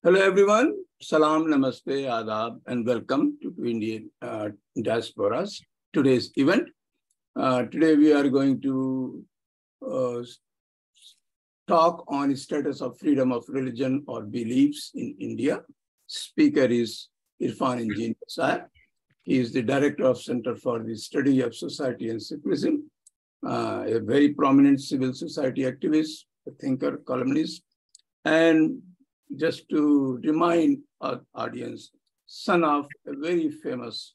Hello everyone, Salam, Namaste, Adab, and welcome to Indian Diaspora's today's event. Today we are going to talk on the status of freedom of religion or beliefs in India. Speaker is Irfan Engineer. He is the director of Center for the Study of Society and Secularism, a very prominent civil society activist, a thinker, columnist, and just to remind our audience, son of a very famous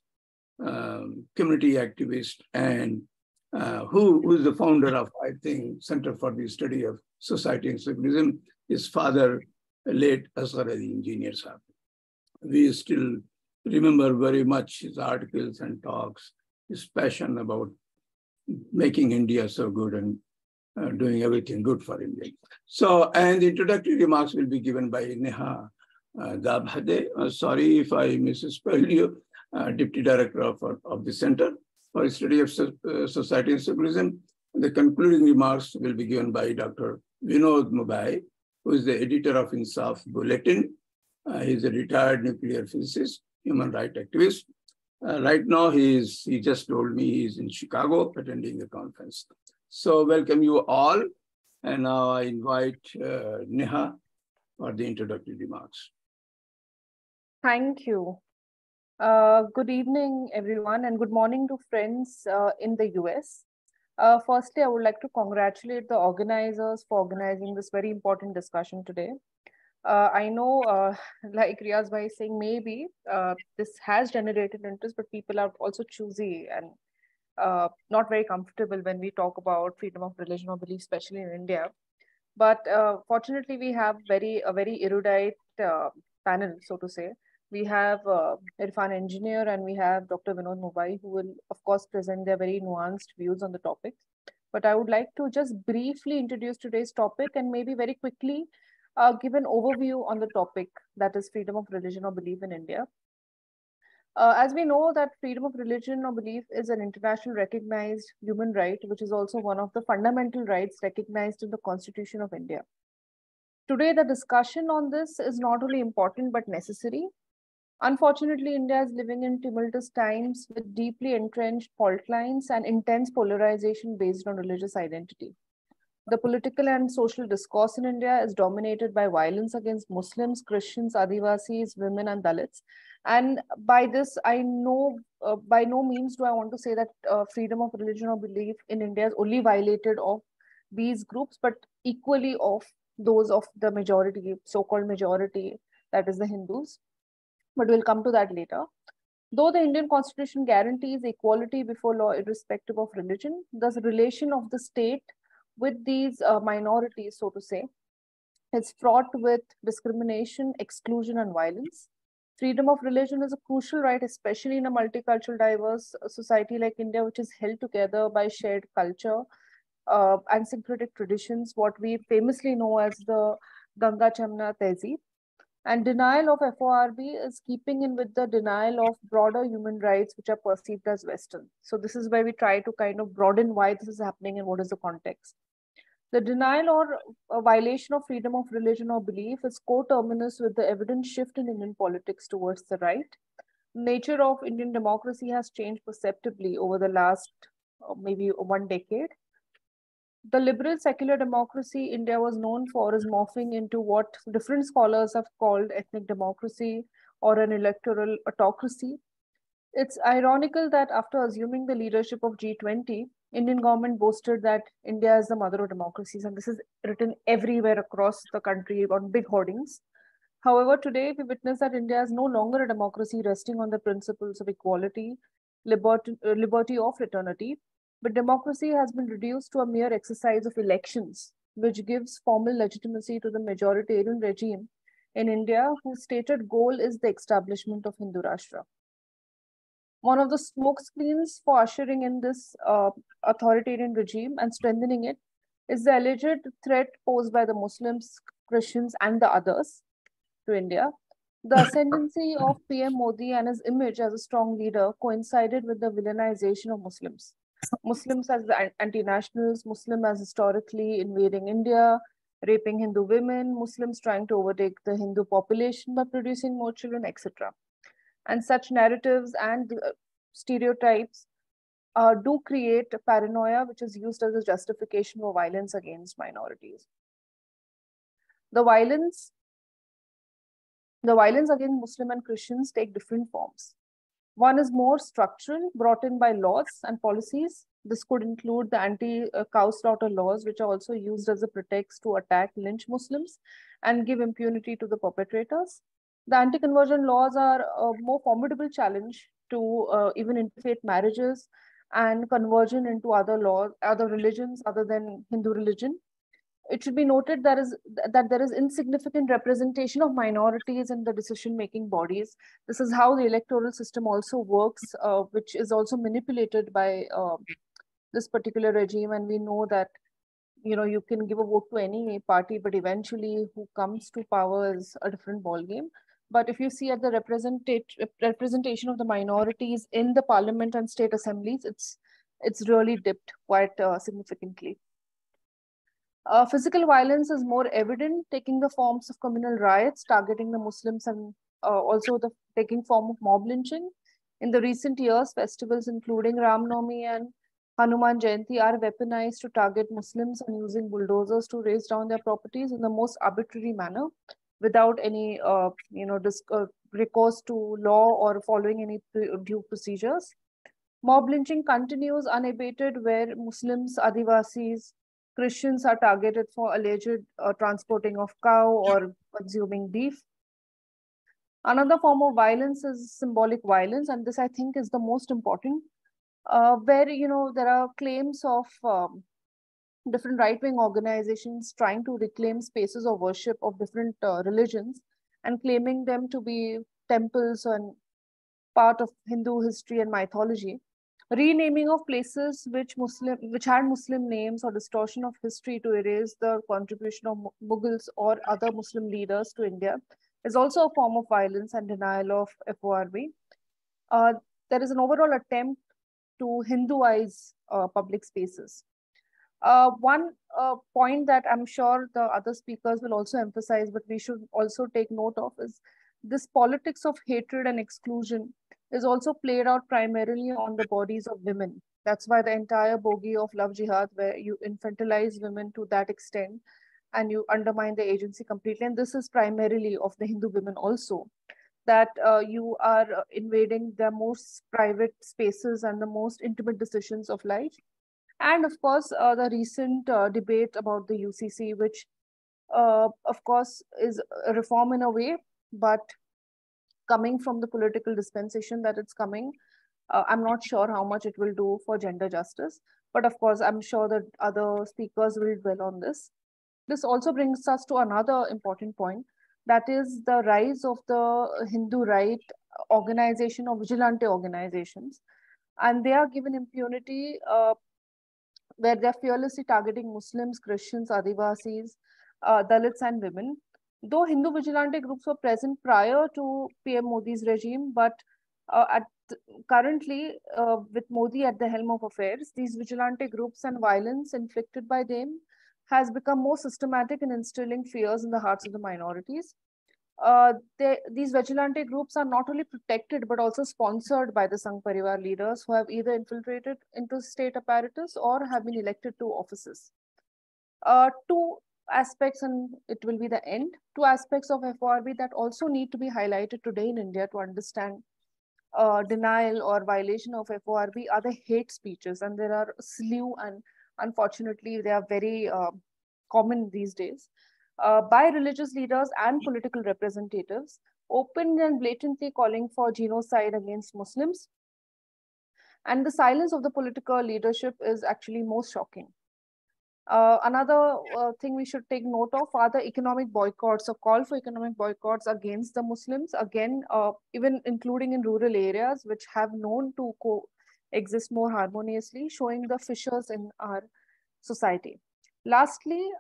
community activist and who is the founder of, I think, Center for the Study of Society and Secularism. His father, late Irfan Engineer. We still remember very much his articles and talks, his passion about making India so good and doing everything good for India. So, and the introductory remarks will be given by Neha Dabhade. Sorry if I misspelled you, Deputy Director of the Center for Study of Society and Secularism. The concluding remarks will be given by Dr. Vinod Mubai, who is the editor of Insaf Bulletin. He's a retired nuclear physicist, human rights activist. Right now, he just told me he's in Chicago attending the conference. So welcome you all, and now I invite Neha for the introductory remarks. Thank you. Good evening, everyone, and good morning to friends in the US. Firstly, I would like to congratulate the organizers for organizing this very important discussion today. I know, like Riaz Bhai is saying, maybe this has generated interest, but people are also choosy and not very comfortable when we talk about freedom of religion or belief, especially in India. But fortunately, we have a very erudite panel, so to say. We have Irfan Engineer and we have Dr. Vinod Mubai, who will, of course, present their very nuanced views on the topic. But I would like to just briefly introduce today's topic and maybe very quickly give an overview on the topic, that is freedom of religion or belief in India. As we know that freedom of religion or belief is an international recognized human right, which is also one of the fundamental rights recognized in the Constitution of India. Today, the discussion on this is not only important but necessary. Unfortunately, India is living in tumultuous times with deeply entrenched fault lines and intense polarization based on religious identity. The political and social discourse in India is dominated by violence against Muslims, Christians, Adivasis, women, and Dalits. And by this, I know by no means do I want to say that freedom of religion or belief in India is only violated of these groups, but equally of those of the majority, so-called majority, that is the Hindus. But we'll come to that later. Though the Indian Constitution guarantees equality before law irrespective of religion, the relation of the state with these minorities, so to say, is fraught with discrimination, exclusion, and violence. Freedom of religion is a crucial right, especially in a multicultural, diverse society like India, which is held together by shared culture and syncretic traditions, what we famously know as the Ganga Chamna Tehzeeb. And denial of FORB is keeping in with the denial of broader human rights, which are perceived as Western. So this is where we try to kind of broaden why this is happening and what is the context. The denial or a violation of freedom of religion or belief is coterminous with the evident shift in Indian politics towards the right. The nature of Indian democracy has changed perceptibly over the last maybe 1 decade. The liberal secular democracy India was known for is morphing into what different scholars have called ethnic democracy or an electoral autocracy. It's ironical that after assuming the leadership of G20, Indian government boasted that India is the mother of democracies, and this is written everywhere across the country on big hoardings. However, today we witness that India is no longer a democracy resting on the principles of equality, liberty or fraternity, but democracy has been reduced to a mere exercise of elections, which gives formal legitimacy to the majoritarian regime in India, whose stated goal is the establishment of Hindu Rashtra. One of the smokescreens for ushering in this authoritarian regime and strengthening it is the alleged threat posed by the Muslims, Christians, and the others to India. The ascendancy of PM Modi and his image as a strong leader coincided with the villainization of Muslims. Muslims as the anti-nationals, Muslim as historically invading India, raping Hindu women, Muslims trying to overtake the Hindu population by producing more children, etc. And such narratives and stereotypes do create paranoia, which is used as a justification for violence against minorities. The violence against Muslim and Christians take different forms. One is more structural, brought in by laws and policies. This could include the anti-cow slaughter laws, which are also used as a pretext to attack, lynch Muslims and give impunity to the perpetrators. The anti-conversion laws are a more formidable challenge to even interfaith marriages and conversion into other religions other than Hindu religion. It should be noted that there is insignificant representation of minorities in the decision-making bodies. This is how the electoral system also works, which is also manipulated by this particular regime. And we know that, you know, you can give a vote to any party, but eventually who comes to power is a different ballgame. But if you see at the representation of the minorities in the parliament and state assemblies, it's really dipped quite significantly. Physical violence is more evident, taking the forms of communal riots, targeting the Muslims, and also the taking form of mob lynching. In the recent years, festivals including Ram Navami and Hanuman Jayanti are weaponized to target Muslims and using bulldozers to raze down their properties in the most arbitrary manner, without any recourse to law or following any due procedures. Mob lynching continues unabated, where Muslims, Adivasis, Christians are targeted for alleged transporting of cow or consuming beef. Another form of violence is symbolic violence, and this I think is the most important, where there are claims of different right-wing organizations trying to reclaim spaces of worship of different religions and claiming them to be temples and part of Hindu history and mythology. Renaming of places which had Muslim names, or distortion of history to erase the contribution of Mughals or other Muslim leaders to India is also a form of violence and denial of FORB. There is an overall attempt to Hinduize public spaces. One point that I'm sure the other speakers will also emphasize, but we should also take note of, is this politics of hatred and exclusion is also played out primarily on the bodies of women. That's why the entire bogey of love jihad, where you infantilize women to that extent and you undermine the agency completely. And this is primarily of the Hindu women also, that you are invading their most private spaces and the most intimate decisions of life. And of course, the recent debate about the UCC, which of course is a reform in a way, but coming from the political dispensation that it's coming, I'm not sure how much it will do for gender justice. But of course, I'm sure that other speakers will dwell on this. This also brings us to another important point, that is the rise of the Hindu right organization or vigilante organizations. And they are given impunity where they're fearlessly targeting Muslims, Christians, Adivasis, Dalits, and women. Though Hindu vigilante groups were present prior to PM Modi's regime, but currently, with Modi at the helm of affairs, these vigilante groups and violence inflicted by them has become more systematic in instilling fears in the hearts of the minorities. These vigilante groups are not only protected, but also sponsored by the Sangh Parivar leaders who have either infiltrated into state apparatus or have been elected to offices. Two aspects, and it will be the end, two aspects of FORB that also need to be highlighted today in India to understand denial or violation of FORB are the hate speeches. And there are a slew, and unfortunately, they are very common these days, by religious leaders and political representatives, openly and blatantly calling for genocide against Muslims. And the silence of the political leadership is actually most shocking. Another thing we should take note of are the economic boycotts, or call for economic boycotts against the Muslims, again, even including in rural areas, which have known to coexist more harmoniously, showing the fissures in our society. Lastly,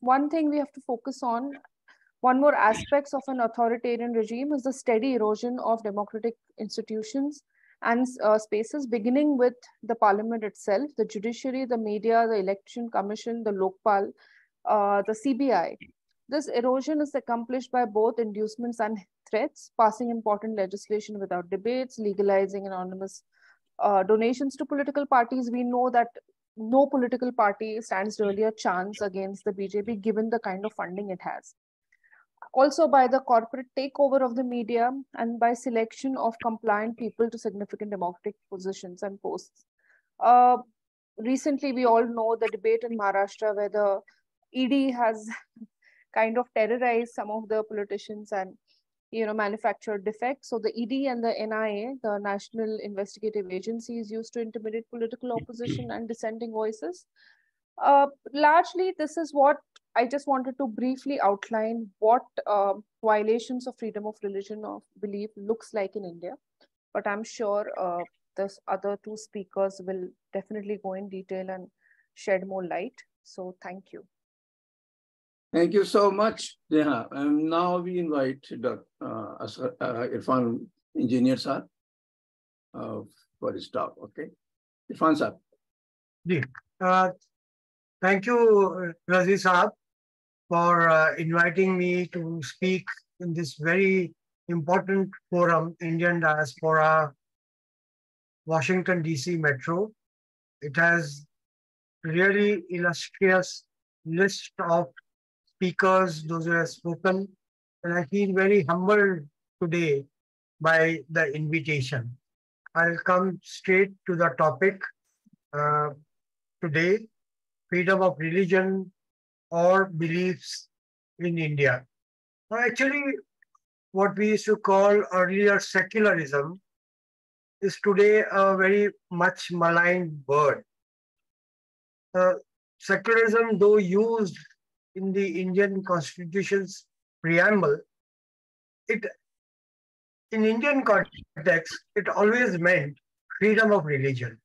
one thing we have to focus on, one more aspects of an authoritarian regime, is the steady erosion of democratic institutions and spaces, beginning with the parliament itself, the judiciary, the media, the election commission, the Lokpal, the CBI. This erosion is accomplished by both inducements and threats, passing important legislation without debates, legalizing anonymous donations to political parties. We know that no political party stands really a chance against the BJP given the kind of funding it has. Also by the corporate takeover of the media and by selection of compliant people to significant democratic positions and posts. Recently, we all know the debate in Maharashtra where the ED has kind of terrorized some of the politicians and manufactured defects. So the ED and the NIA, the National Investigative Agency, is used to intimidate political opposition and dissenting voices. Largely, this is what I just wanted to briefly outline what violations of freedom of religion of belief looks like in India. But I'm sure the other two speakers will definitely go in detail and shed more light. So thank you. Thank you so much, Neha. And now we invite Irfan Engineer sir for his talk. Okay, Irfan sir. Thank you, Razi Saab, for inviting me to speak in this very important forum, Indian Diaspora, Washington, D.C. Metro. It has really illustrious list of speakers, those who have spoken, and I feel very humbled today by the invitation. I'll come straight to the topic today, freedom of religion or beliefs in India. Now, actually, what we used to call earlier secularism is today a very much maligned word. Secularism, though used in the Indian Constitution's preamble, in Indian context, it always meant freedom of religion.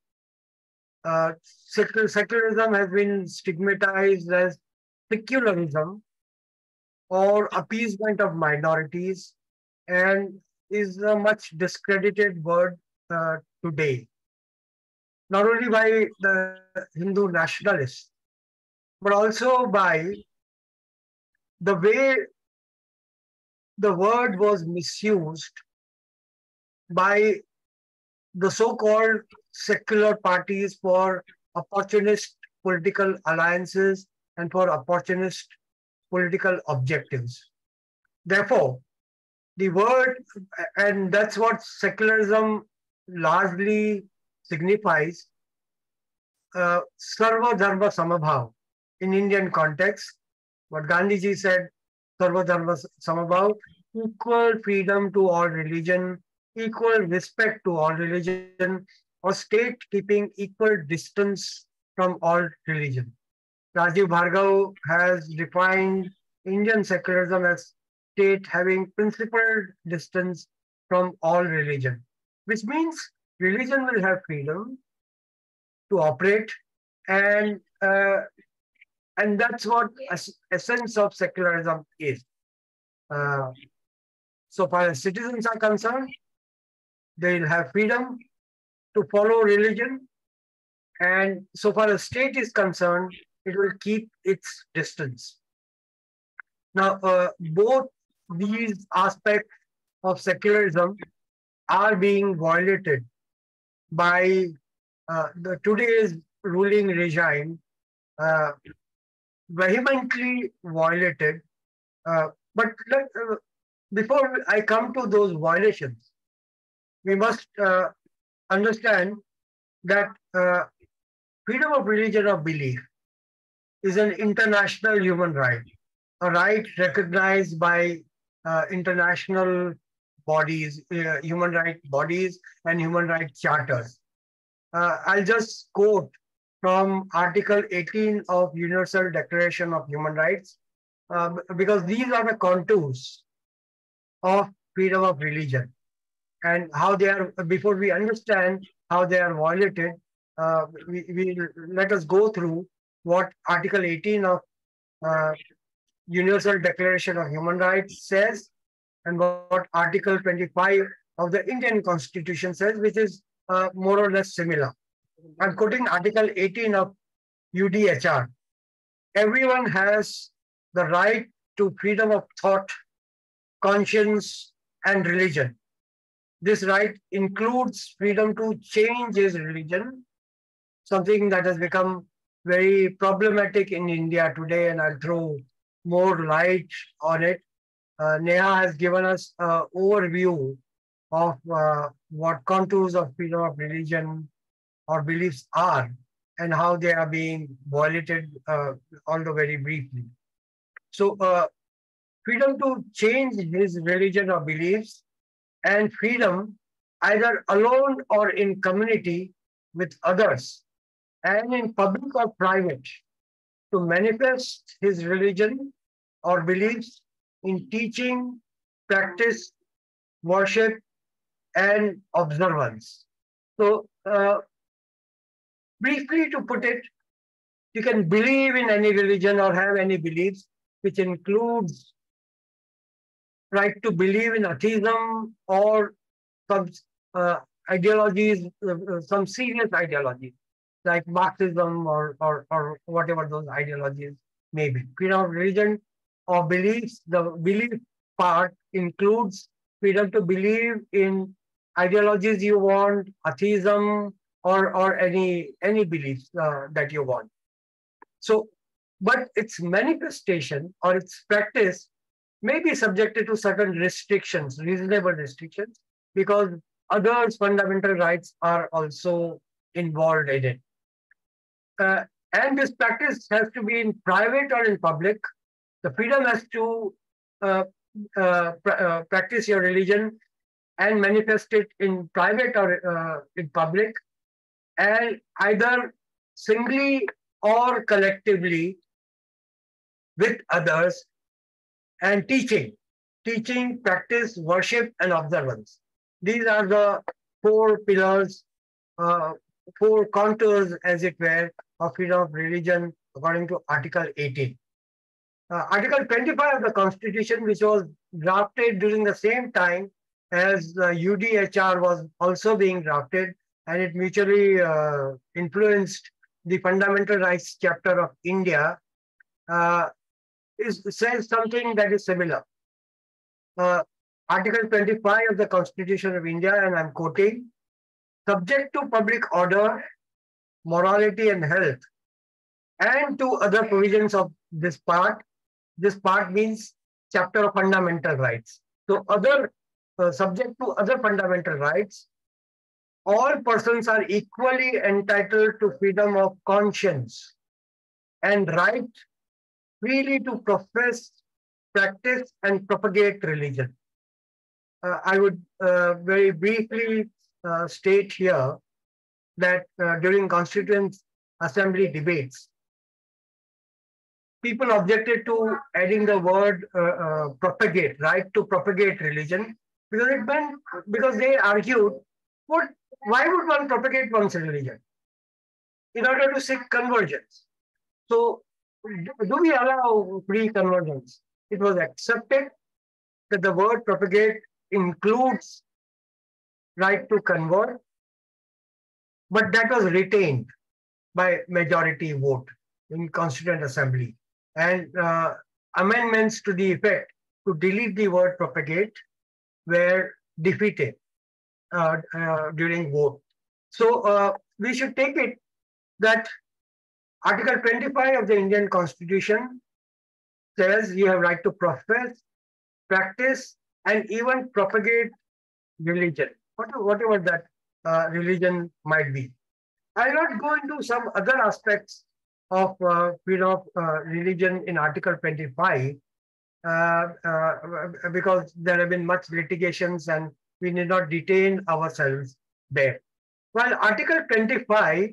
Secularism has been stigmatized as secularism or appeasement of minorities and is a much discredited word today, not only by the Hindu nationalists, but also by the way the word was misused by the so-called secular parties for opportunist political alliances and for opportunist political objectives. Therefore, the word, and that's what secularism largely signifies, Sarva Dharma Samabhav in Indian context. What Gandhiji said, Sarva Dharma Samabhav, equal freedom to all religion, equal respect to all religion, or state keeping equal distance from all religion. Rajiv Bhargava has defined Indian secularism as state having principled distance from all religion, which means religion will have freedom to operate, and that's what essence of secularism is. So far as citizens are concerned, they will have freedom to follow religion, and so far as state is concerned, it will keep its distance. Now, both these aspects of secularism are being violated by the today's ruling regime, vehemently violated. But before I come to those violations, we must understand that freedom of religion or belief is an international human right, a right recognized by international bodies, human rights bodies and human rights charters. I'll just quote from Article 18 of Universal Declaration of Human Rights, because these are the contours of freedom of religion and how they are, before we understand how they are violated, let us go through what Article 18 of Universal Declaration of Human Rights says and what Article 25 of the Indian Constitution says, which is more or less similar. I'm quoting Article 18 of UDHR. everyone has the right to freedom of thought, conscience, and religion. This right includes freedom to change his religion, something that has become very problematic in India today, and I'll throw more light on it. Neha has given us an overview of what contours of freedom of religion or beliefs are and how they are being violated, although very briefly. So, freedom to change his religion or beliefs, and freedom either alone or in community with others, and in public or private, to manifest his religion or beliefs in teaching, practice, worship, and observance. So, briefly to put it, you can believe in any religion or have any beliefs, which includes right to believe in atheism or some ideologies, some serious ideologies like Marxism or whatever those ideologies may be. Freedom of religion or beliefs, the belief part includes freedom to believe in ideologies you want, atheism, or any beliefs that you want. So, but its manifestation or its practice may be subjected to certain restrictions, reasonable restrictions, because others' fundamental rights are also involved in it. And this practice has to be in private or in public. The freedom has to practice your religion and manifest it in private or in public, and either singly or collectively with others, and teaching, practice, worship, and observance. These are the four pillars, four contours, as it were, of freedom of religion according to Article 18. Article 25 of the Constitution, which was drafted during the same time as the UDHR was also being drafted, and it mutually influenced the Fundamental Rights chapter of India, says something that is similar. Article 25 of the Constitution of India, and I'm quoting, subject to public order, morality and health, and to other provisions of this part. This part means chapter of fundamental rights. So other subject to other fundamental rights, all persons are equally entitled to freedom of conscience and right freely to profess, practice, and propagate religion. I would very briefly state here that during Constituent Assembly debates, people objected to adding the word propagate, right to propagate religion, because it meant, because they argued, why would one propagate one's religion? In order to seek convergence. So, do we allow free convergence? It was accepted that the word propagate includes right to convert, but that was retained by majority vote in Constituent Assembly. And amendments to the effect to delete the word propagate were defeated during vote. So we should take it that Article 25 of the Indian Constitution says you have right to profess, practice, and even propagate religion, whatever that religion might be. I'll not go into some other aspects of freedom of religion in Article 25 because there have been much litigations and we need not detain ourselves there. While Article 25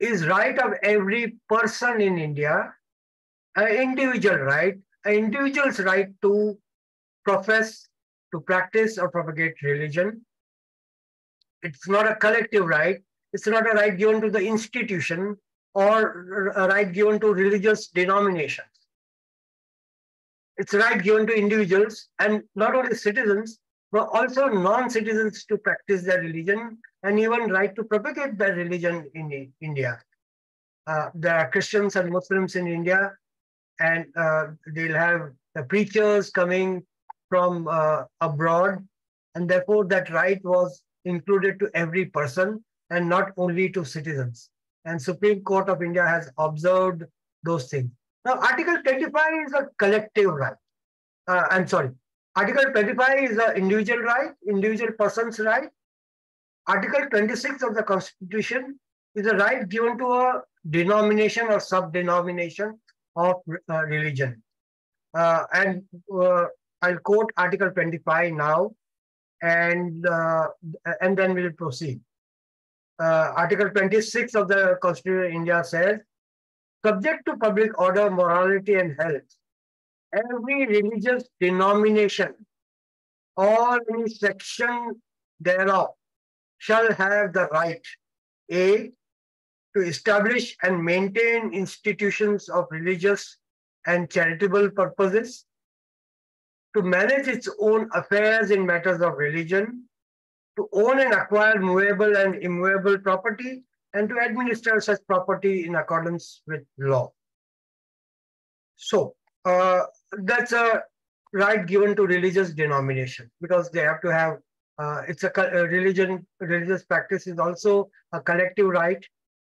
is right of every person in India, an individual right, an individual's right to profess, to practice or propagate religion. It's not a collective right. It's not a right given to the institution or a right given to religious denominations. It's a right given to individuals, and not only citizens, but also non-citizens to practice their religion, and even right to propagate their religion in India. There are Christians and Muslims in India, and they'll have the preachers coming from abroad, and therefore that right was included to every person and not only to citizens. And Supreme Court of India has observed those things. Now, Article 25 is a collective right. I'm sorry. Article 25 is an individual right, individual person's right. Article 26 of the Constitution is a right given to a denomination or sub-denomination of religion. And I'll quote Article 25 now, and then we'll proceed. Article 26 of the Constitution of India says, subject to public order, morality, and health, every religious denomination or any section thereof shall have the right, A, to establish and maintain institutions of religious and charitable purposes, to manage its own affairs in matters of religion, to own and acquire movable and immovable property, and to administer such property in accordance with law. So that's a right given to religious denomination, because they have to have, it's a religious practice is also a collective right,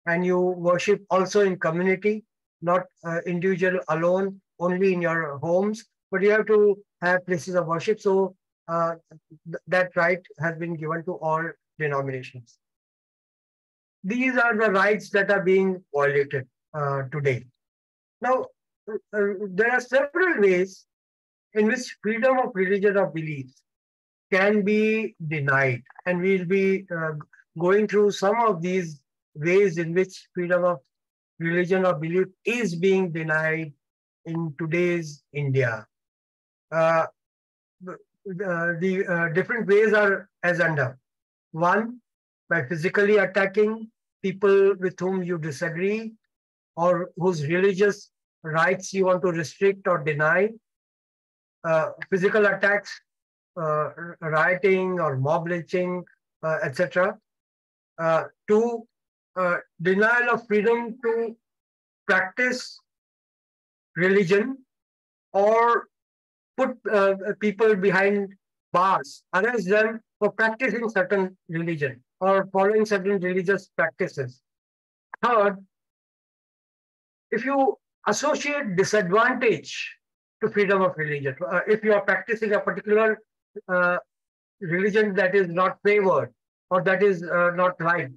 and you worship also in community, not individual alone, only in your homes, but you have to have places of worship. So that right has been given to all denominations. These are the rights that are being violated today. Now, there are several ways in which freedom of religion or beliefs can be denied. And we'll be going through some of these ways in which freedom of religion or belief is being denied in today's India. The different ways are as under. One, by physically attacking people with whom you disagree or whose religious rights you want to restrict or deny. Physical attacks, rioting or mob lynching, etc. Two, denial of freedom to practice religion or put people behind bars, arrest them for practicing certain religion or following certain religious practices. Third, if you associate disadvantage to freedom of religion, if you are practicing a particular religion that is not favored or that is not right,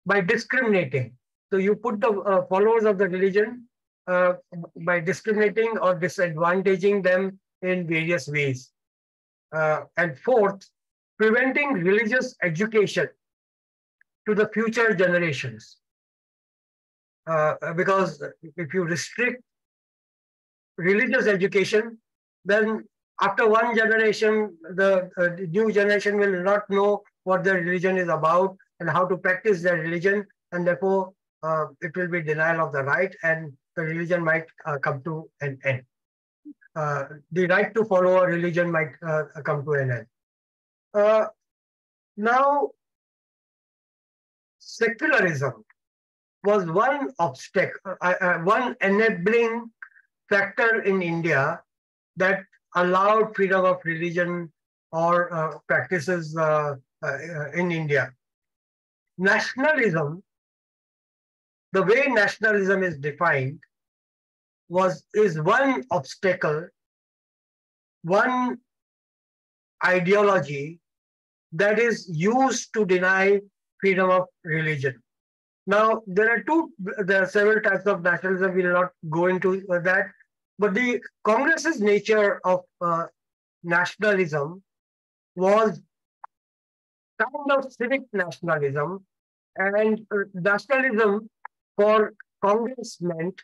by discriminating. So you put the followers of the religion by discriminating or disadvantaging them in various ways. And fourth, preventing religious education to the future generations. Because if you restrict religious education, then after one generation, the new generation will not know what their religion is about and how to practice their religion, and therefore it will be denial of the right, and the religion might come to an end. The right to follow a religion might come to an end. Now, secularism was one obstacle, one enabling factor in India that allowed freedom of religion or practices in India. Nationalism, the way nationalism is defined, is one obstacle, one ideology that is used to deny freedom of religion. Now, there are several types of nationalism. We will not go into that. But the Congress's nature of nationalism was kind of civic nationalism, and nationalism for Congress meant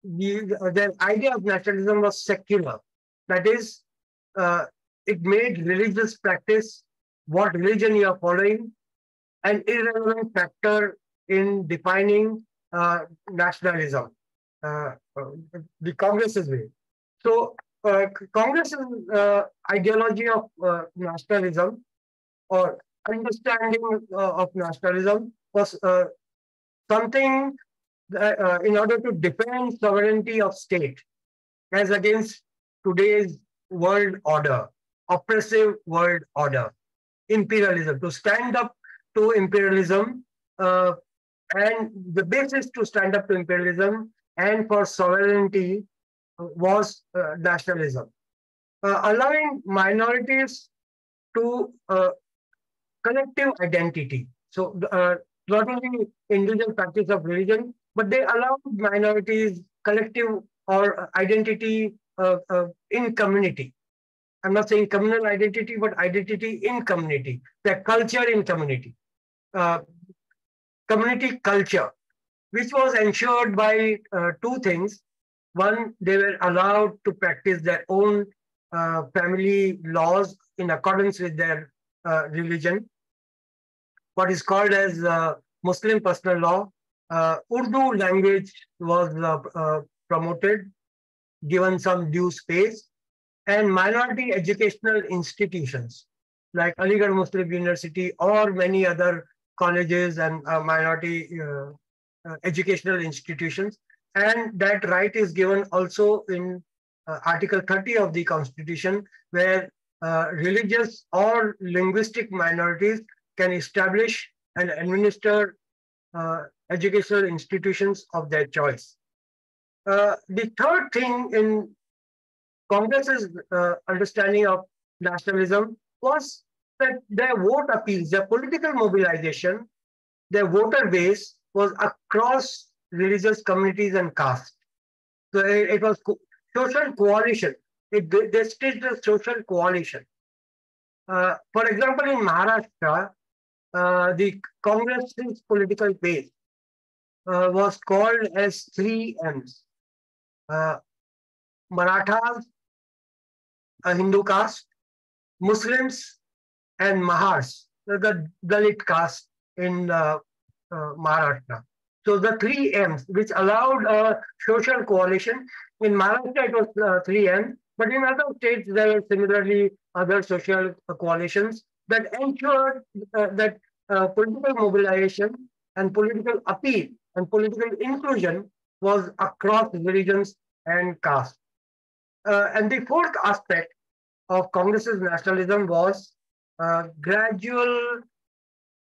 their idea of nationalism was secular. That is, it made religious practice, what religion you are following, an irrelevant factor in defining nationalism, the Congress's way. So Congress's ideology of nationalism or understanding of nationalism was something in order to defend sovereignty of state as against today's world order, oppressive world order, imperialism, to stand up to imperialism, and the basis to stand up to imperialism and for sovereignty was nationalism, allowing minorities to collective identity. So not only individual practice of religion, but they allowed minorities collective or identity in community. I'm not saying communal identity, but identity in community, the culture in community, community culture, which was ensured by two things. One, they were allowed to practice their own family laws in accordance with their religion, what is called as Muslim personal law. Urdu language was promoted, given some due space, and minority educational institutions like Aligarh Muslim University or many other colleges and minority educational institutions. And that right is given also in Article 30 of the Constitution, where religious or linguistic minorities can establish and administer educational institutions of their choice. The third thing in Congress's understanding of nationalism was that their vote appeals, their political mobilization, their voter base was across religious communities and castes. So it was social coalition. They staged a social coalition. For example, in Maharashtra, the Congress's political base was called as 3 M's. Marathas, a Hindu caste, Muslims, and Mahars, the Dalit caste in Maharashtra. So the 3 M's, which allowed a social coalition. In Maharashtra, it was 3 M's, but in other states, there were similarly other social coalitions that ensured that political mobilization and political appeal and political inclusion was across religions and castes. And the fourth aspect of Congress's nationalism was gradual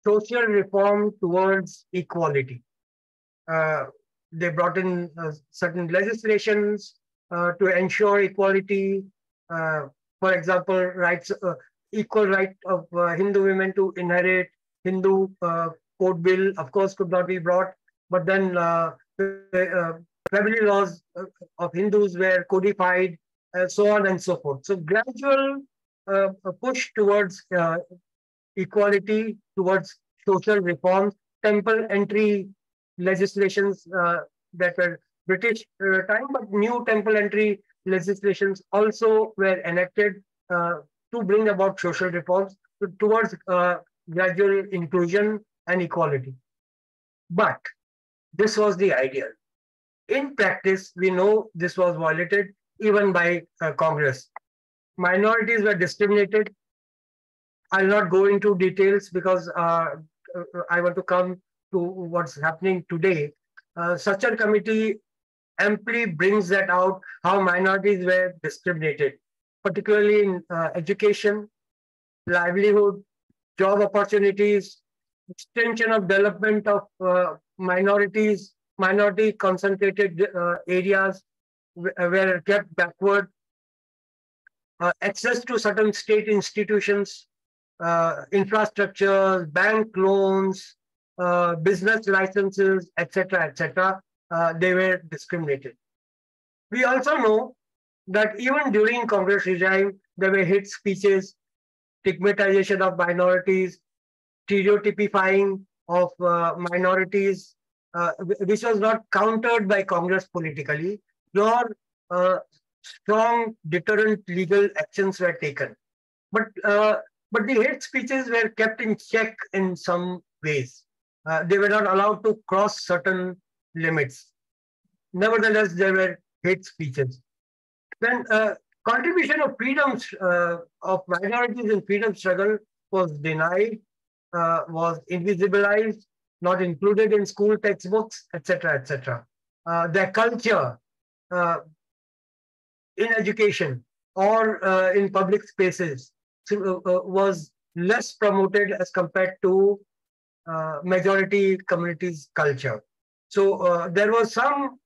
social reform towards equality. They brought in certain legislations to ensure equality. For example, rights, equal right of Hindu women to inherit. Hindu code bill, of course, could not be brought, but then family laws of Hindus were codified, so on and so forth. So gradual push towards equality, towards social reforms, temple entry legislations that were British time, but new temple entry legislations also were enacted to bring about social reforms towards gradual inclusion and equality. But this was the ideal. In practice, we know this was violated even by Congress. Minorities were discriminated. I'll not go into details because I want to come to what's happening today. Such a committee amply brings that out, how minorities were discriminated, particularly in education, livelihood, job opportunities, extension of development of minorities, minority concentrated areas were kept backward, access to certain state institutions, infrastructure, bank loans, business licenses, etc., etc. They were discriminated. We also know that even during Congress regime, there were hate speeches, stigmatization of minorities, stereotypifying of minorities, which was not countered by Congress politically, nor strong deterrent legal actions were taken. But the hate speeches were kept in check in some ways. They were not allowed to cross certain limits. Nevertheless, there were hate speeches. Then contribution of freedoms of minorities in freedom struggle was denied, was invisibilized, not included in school textbooks, etc., etc. Their culture in education or in public spaces was less promoted as compared to majority communities' culture. So there was some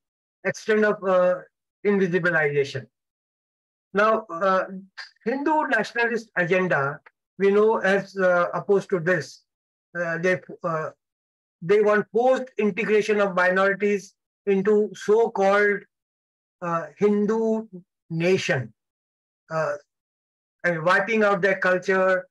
extent of invisibilization. Now, Hindu nationalist agenda, we know, as opposed to this, they want forced integration of minorities into so-called Hindu nation, and wiping out their culture,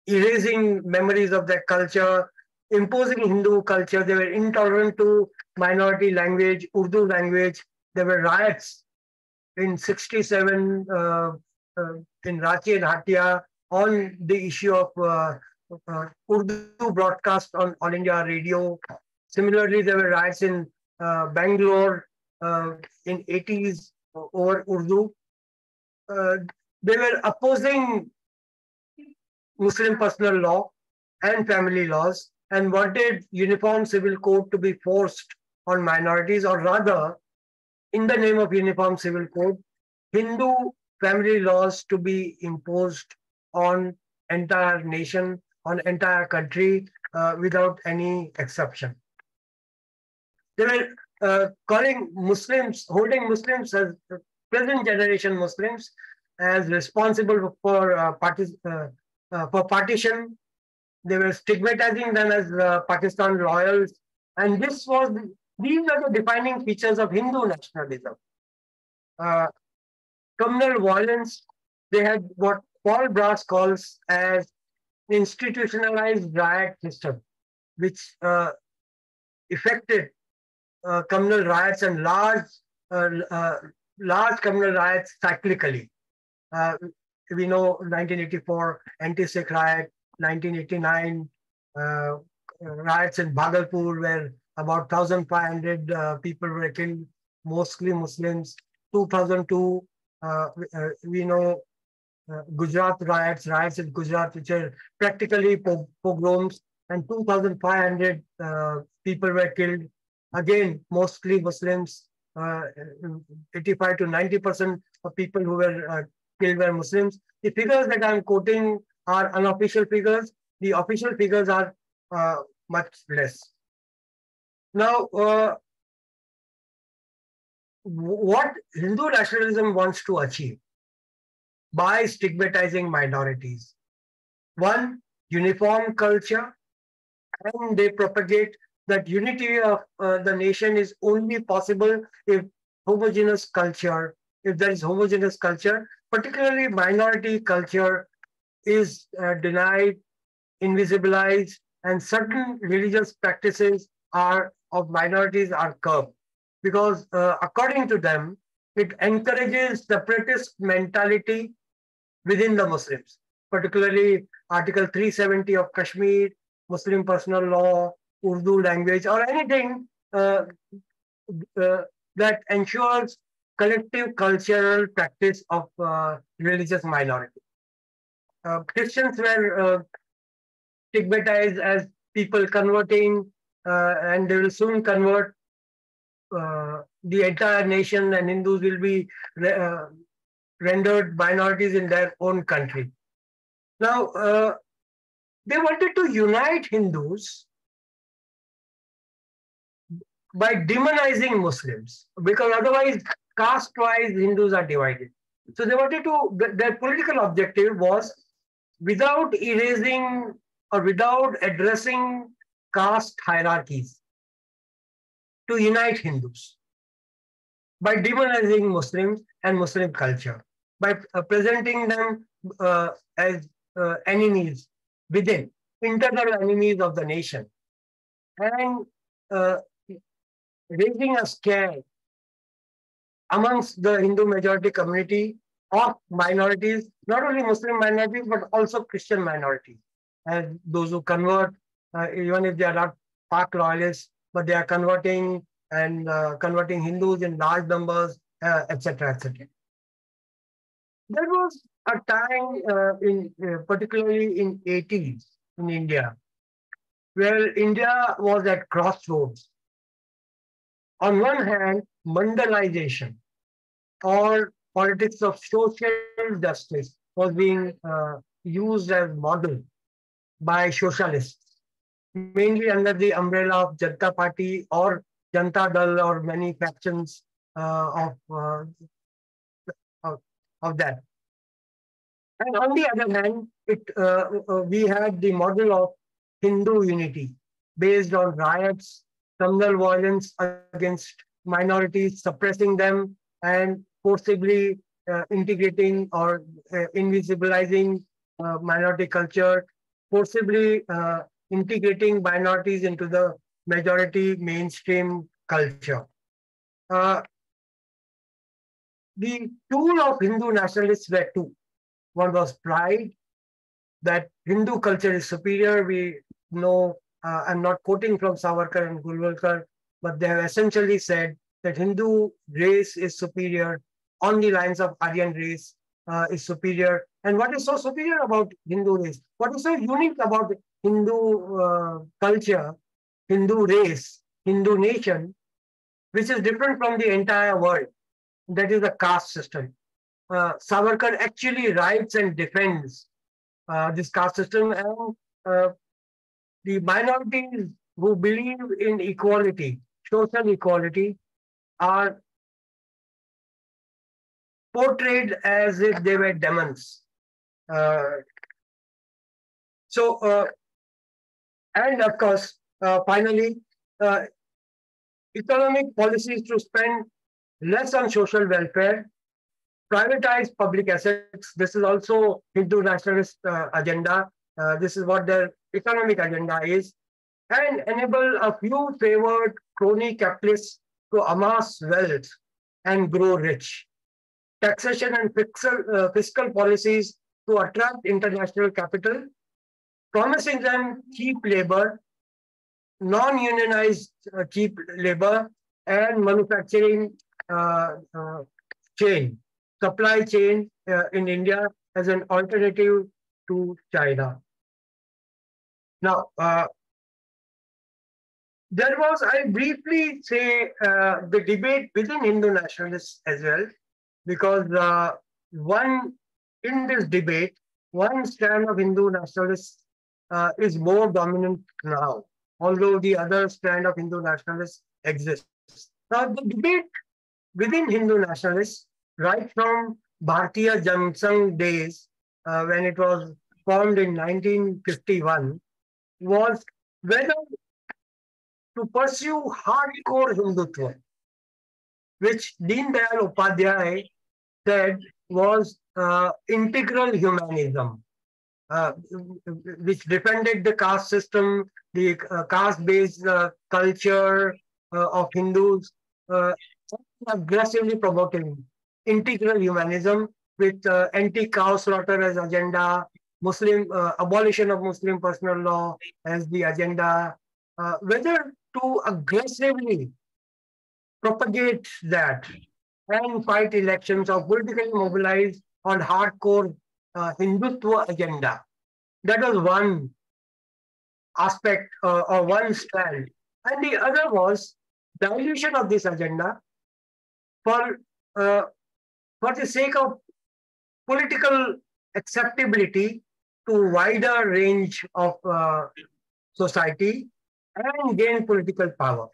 erasing memories of their culture, imposing Hindu culture. They were intolerant to minority language, Urdu language. There were riots in 67 in Ranchi and Hatia on the issue of Urdu broadcast on All India Radio. Similarly, there were riots in Bangalore in 80s over Urdu. They were opposing Muslim personal law and family laws and wanted uniform civil code to be forced on minorities, or rather, in the name of uniform civil code, Hindu family laws to be imposed on entire nation, on entire country, without any exception. They were calling Muslims, holding Muslims as present generation Muslims as responsible for partition. They were stigmatizing them as Pakistan loyals, and these are the defining features of Hindu nationalism. Communal violence. They had what Paul Brass calls as institutionalized riot system, which effected communal riots and large communal riots cyclically. We know 1984 anti-Sikh riot, 1989 riots in Bhagalpur where about 1,500 people were killed, mostly Muslims. 2002, we know Gujarat riots in Gujarat, which are practically pogroms, and 2,500 people were killed. Again, mostly Muslims. 85 to 90% of people who were killed were Muslims. The figures that I'm quoting are unofficial figures. The official figures are much less. Now, what Hindu nationalism wants to achieve by stigmatizing minorities? One, uniform culture, and they propagate that unity of the nation is only possible if homogeneous culture, if there is homogeneous culture, particularly minority culture is denied, invisibilized, and certain religious practices of minorities are curbed. Because according to them, it encourages separatist mentality within the Muslims, particularly Article 370 of Kashmir, Muslim personal law, Urdu language, or anything that ensures collective cultural practice of religious minority. Christians were stigmatized as people converting, and they will soon convert. The entire nation and Hindus will be rendered minorities in their own country. Now, they wanted to unite Hindus by demonizing Muslims, because otherwise caste-wise Hindus are divided. So they wanted to, their political objective was, without erasing or without addressing caste hierarchies, to unite Hindus by demonizing Muslims and Muslim culture, by presenting them as enemies within, internal enemies of the nation, and raising a scare amongst the Hindu majority community of minorities, not only Muslim minorities, but also Christian minorities, and those who convert, even if they are not Pak loyalists, but they are converting and converting Hindus in large numbers, etc., etc. There was a time, particularly in 80s in India, where India was at crossroads. On one hand, mandalization or politics of social justice was being used as model by socialists, mainly under the umbrella of Janata Party or Janata Dal or many factions of, of that. And on the other hand, we had the model of Hindu unity based on riots, communal violence against minorities, suppressing them, and forcibly integrating or invisibilizing minority culture, forcibly integrating minorities into the majority mainstream culture. The tool of Hindu nationalists were two. One was pride, that Hindu culture is superior. We know, I'm not quoting from Savarkar and Gulwalkar, but they have essentially said that Hindu race is superior on the lines of Aryan race is superior. And what is so superior about Hindu race? What is so unique about Hindu culture, Hindu race, Hindu nation, which is different from the entire world? That is the caste system. Savarkar actually writes and defends this caste system, and the minorities who believe in equality, social equality, are portrayed as if they were demons. And of course, finally, economic policies to spend less on social welfare, privatize public assets. This is also Hindu nationalist agenda. This is what their economic agenda is, and enable a few favored crony capitalists to amass wealth and grow rich. Taxation and fiscal policies to attract international capital, promising them cheap labor, non-unionized cheap labor, and manufacturing supply chain in India as an alternative to China. Now, there was, I briefly say, the debate within Hindu nationalists as well, because in this debate, one strand of Hindu nationalists is more dominant now, although the other strand of Hindu nationalists exists. Now, the debate within Hindu nationalists, right from Bharatiya Jansangh days, when it was formed in 1951, was whether to pursue hardcore Hindutva, which Deen Dayal Upadhyay said was integral humanism, which defended the caste system, the caste-based culture of Hindus, aggressively promoting integral humanism with anti-cow slaughter as agenda, Muslim abolition of Muslim personal law as the agenda, whether to aggressively propagate that and fight elections or politically mobilize on hardcore Hindutva agenda. That was one aspect or one strand. And the other was dilution of this agenda for the sake of political acceptability to wider range of society and gain political power.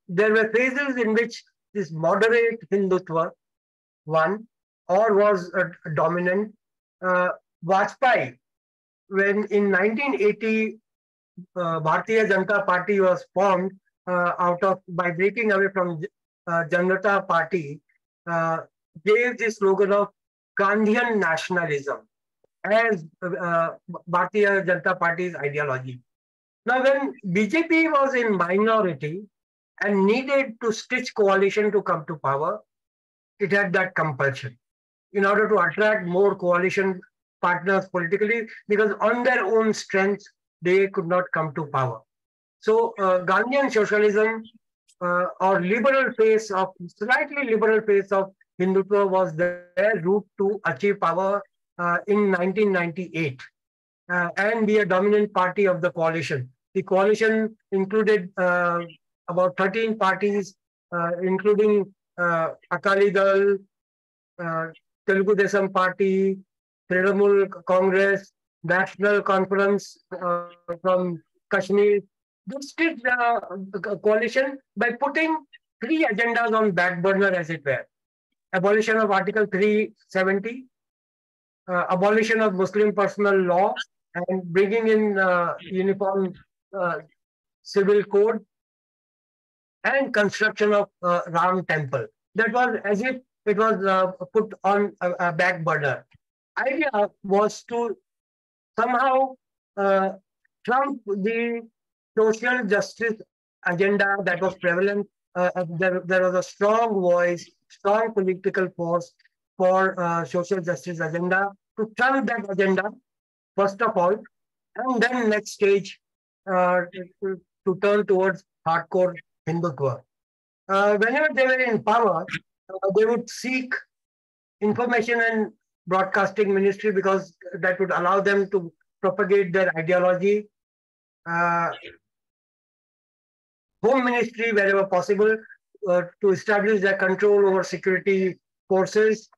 There were phases in which this moderate Hindutva won or was dominant. Vajpayee, when in 1980, Bharatiya Janata Party was formed by breaking away from Janata Party, gave the slogan of Gandhian nationalism as Bharatiya Janata Party's ideology. Now, when BJP was in minority and needed to stitch coalition to come to power, it had that compulsion in order to attract more coalition partners politically, because on their own strength, they could not come to power. So Gandhian socialism or liberal phase of, slightly liberal phase of Hindutva was their route to achieve power in 1998. and be a dominant party of the coalition. The coalition included about 13 parties, including Akali Dal, Telugu Desam Party, Trinamool Congress, National Conference from Kashmir. This did a coalition by putting three agendas on back burner, as it were. Abolition of Article 370, abolition of Muslim personal law, and bringing in uniform civil code, and construction of Ram temple. That was as if it was put on a back burner. Idea was to somehow trump the social justice agenda that was prevalent. There was a strong voice, strong political force for social justice agenda, to trump that agenda, first of all, and then next stage to turn towards hardcore Hindutva. Whenever they were in power, they would seek information and broadcasting ministry, because that would allow them to propagate their ideology. Home ministry wherever possible, to establish their control over security forces.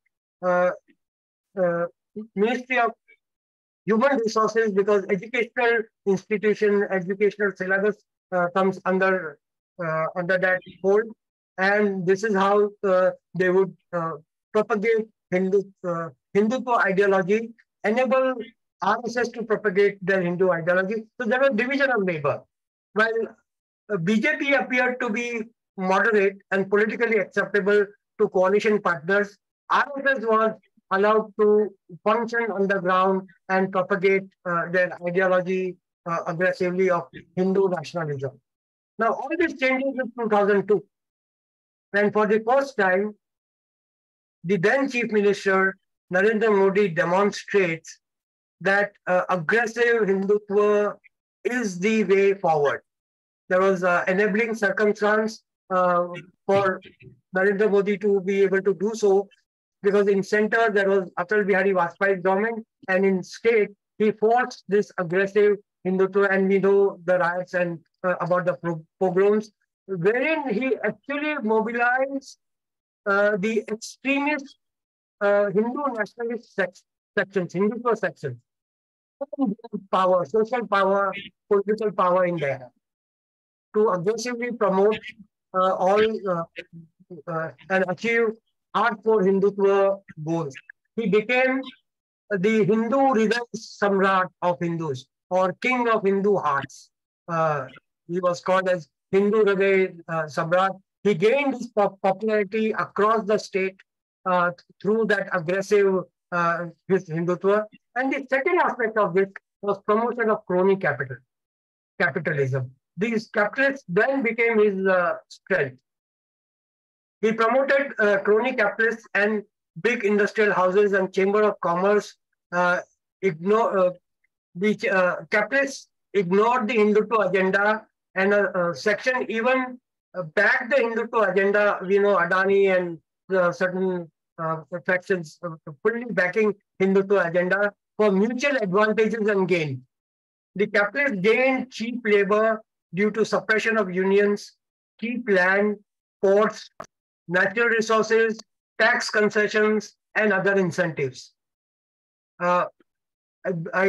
Ministry of Human Resources, because educational institution, educational syllabus comes under that fold, and this is how they would propagate Hindutva ideology, enable RSS to propagate their Hindu ideology. So there was division of labor. While BJP appeared to be moderate and politically acceptable to coalition partners, RSS was allowed to function on the ground and propagate their ideology aggressively of Hindu nationalism. Now, all this changes in 2002. And for the first time, the then Chief Minister, Narendra Modi, demonstrates that aggressive Hindutva is the way forward. There was an enabling circumstance for Narendra Modi to be able to do so, because in center there was Atal Bihari Vajpayee's government, and in state he forced this aggressive Hindutva, and we know the riots and about the pogroms, wherein he actually mobilized the extremist Hindu nationalist sections, Hindutva sections, power, social power, political power in there, to aggressively promote and achieve hardcore Hindutva goals. He became the Hindu Hriday Samrat of Hindus, or king of Hindu hearts. He was called as Hindu Hriday Samrat. He gained his popularity across the state through that aggressive Hindutva. And the second aspect of this was promotion of crony capitalism. These capitalists then became his strength. He promoted crony capitalists and big industrial houses and chamber of commerce. The capitalists ignored the Hindutva agenda, and a section even backed the Hindutva agenda. We know Adani and certain factions fully backing Hindutva agenda for mutual advantages and gain. The capitalists gained cheap labor due to suppression of unions, cheap land, ports, natural resources, tax concessions, and other incentives. I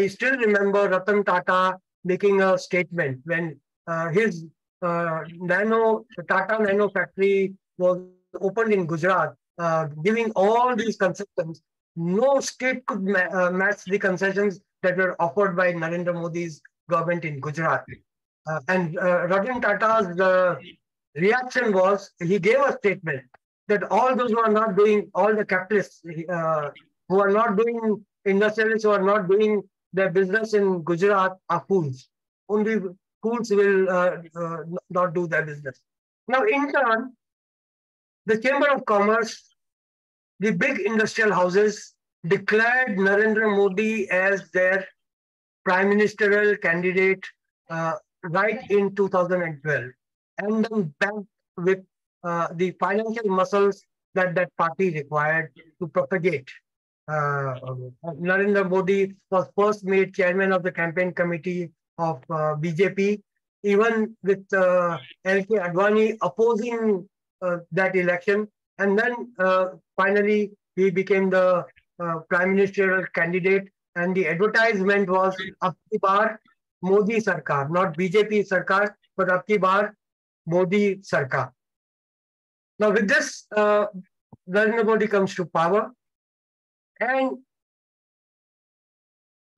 still remember Ratan Tata making a statement when his Tata Nano factory was opened in Gujarat, giving all these concessions. No state could match the concessions that were offered by Narendra Modi's government in Gujarat. And Ratan Tata's reaction was, he gave a statement that all those who are not doing, all the capitalists who are not doing, industrialists who are not doing their business in Gujarat are fools. Only fools will not do their business. Now, in turn, the Chamber of Commerce, the big industrial houses, declared Narendra Modi as their prime ministerial candidate right in 2012, and then backed with the financial muscles that that party required to propagate Narendra Modi was first made chairman of the campaign committee of BJP, even with L.K. Advani opposing that election. And then finally, he became the prime ministerial candidate. And the advertisement was Ab ki baar Modi Sarkar, not BJP Sarkar, but Ab ki baar Modi Sarkar. Now, with this, Narendra Modi comes to power, and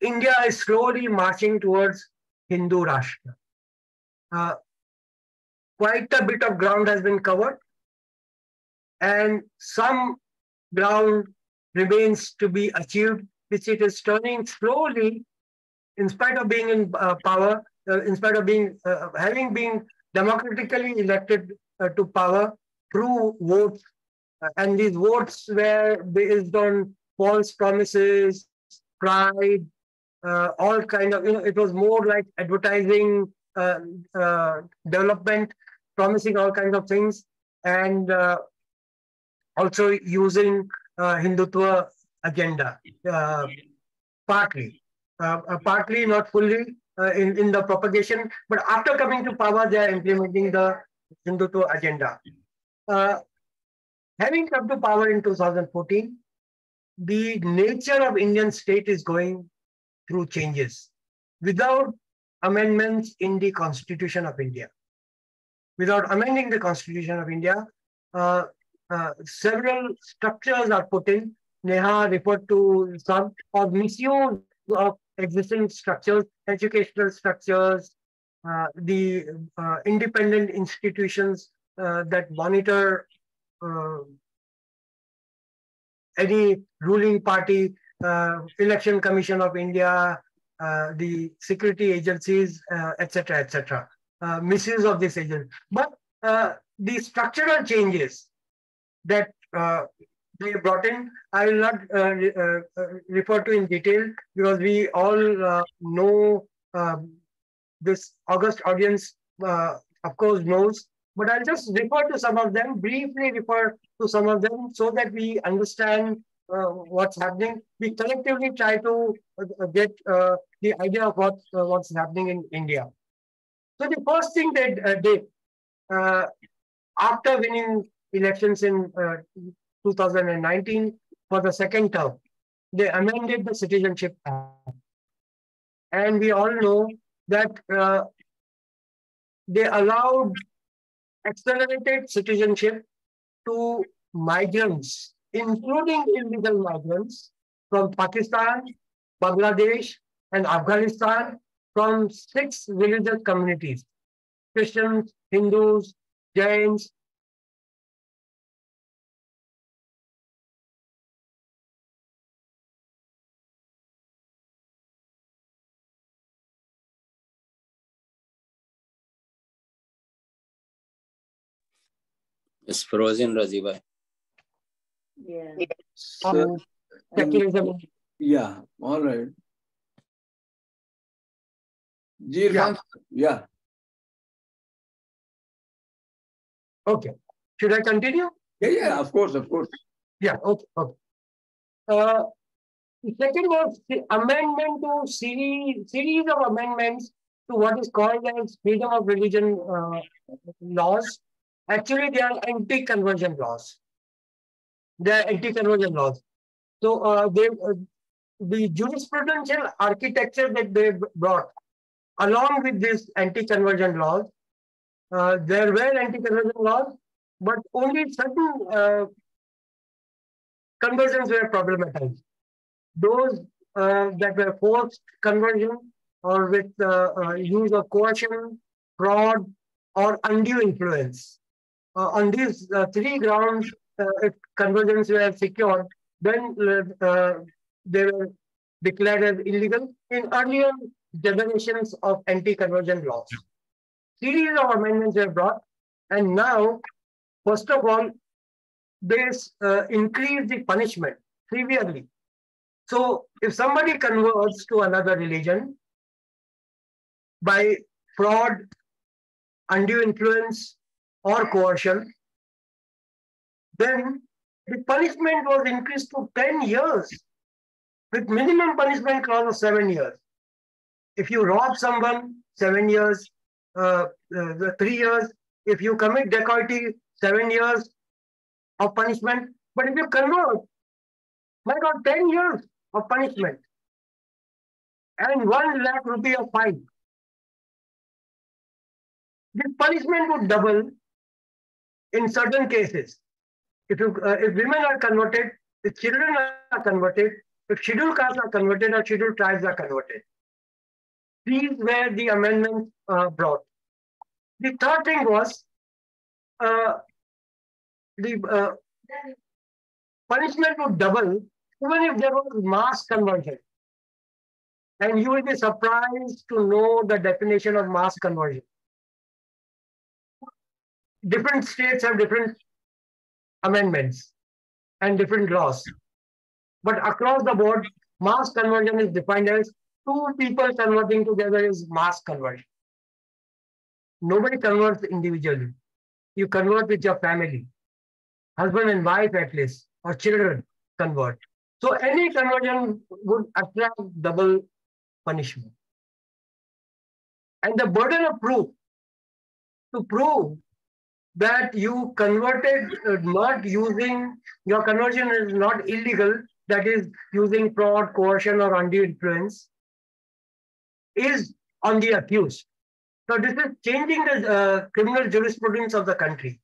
India is slowly marching towards Hindu Rashtra. Quite a bit of ground has been covered, and some ground remains to be achieved, which it is turning slowly, in spite of being in power, in spite of being having been democratically elected to power through votes, and these votes were based on false promises, pride, all kind of, it was more like advertising development, promising all kinds of things, and also using Hindutva agenda, partly, not fully in the propagation, but after coming to power, they are implementing the Hindutva agenda. Having come to power in 2014, the nature of Indian state is going through changes without amendments in the Constitution of India. Without amending the Constitution of India, several structures are put in. Neha referred to some of misuse of existing structures, educational structures, the independent institutions that monitor any ruling party, Election Commission of India, the security agencies, etc., etc. Misuse of this agent. But the structural changes that they brought in, I will not refer to in detail, because we all know, this august audience, of course, knows. But I'll just refer to some of them, briefly refer to some of them, so that we understand what's happening. We collectively try to get the idea of what's happening in India. So the first thing they did, after winning elections in 2019 for the second term, they amended the Citizenship Act. And we all know that they allowed accelerated citizenship to migrants, including illegal migrants from Pakistan, Bangladesh, and Afghanistan, from 6 religious communities: Christians, Hindus, Jains. It's frozen, Rajiva. Yeah. So, Secularism. yeah, all right. Irfan, yeah. Okay. Should I continue? Yeah, of course, of course. Yeah, okay. The second was the amendment to series of amendments to what is called as freedom of religion laws. Actually, they are anti-conversion laws. They are anti-conversion laws. So the jurisprudential architecture that they brought, along with these anti-conversion laws, there were anti-conversion laws, but only certain conversions were problematized. Those that were forced conversion, or with use of coercion, fraud, or undue influence. On these 3 grounds, if conversions were secured, then they were declared as illegal in earlier generations of anti-conversion laws. Series of amendments were brought, and now, first of all, they increase the punishment severely. So if somebody converts to another religion by fraud, undue influence, or coercion, then the punishment was increased to 10 years with minimum punishment clause of 7 years. If you rob someone, 7 years, 3 years. If you commit dacoity, 7 years of punishment. But if you convert, my God, 10 years of punishment and 1 lakh rupee of fine. This punishment would double in certain cases. If women are converted, if children are converted, if scheduled castes are converted or scheduled tribes are converted. These were the amendments brought. The third thing was the punishment would double even if there was mass conversion. And you will be surprised to know the definition of mass conversion. Different states have different amendments and different laws. But across the board, mass conversion is defined as 2 people converting together is mass conversion. Nobody converts individually. You convert with your family. Husband and wife at least, or children convert. So any conversion would attract double punishment. And the burden of proof, to prove that you converted not using, your conversion is not illegal, that is using fraud, coercion or undue influence, is on the accused. So this is changing the criminal jurisprudence of the country,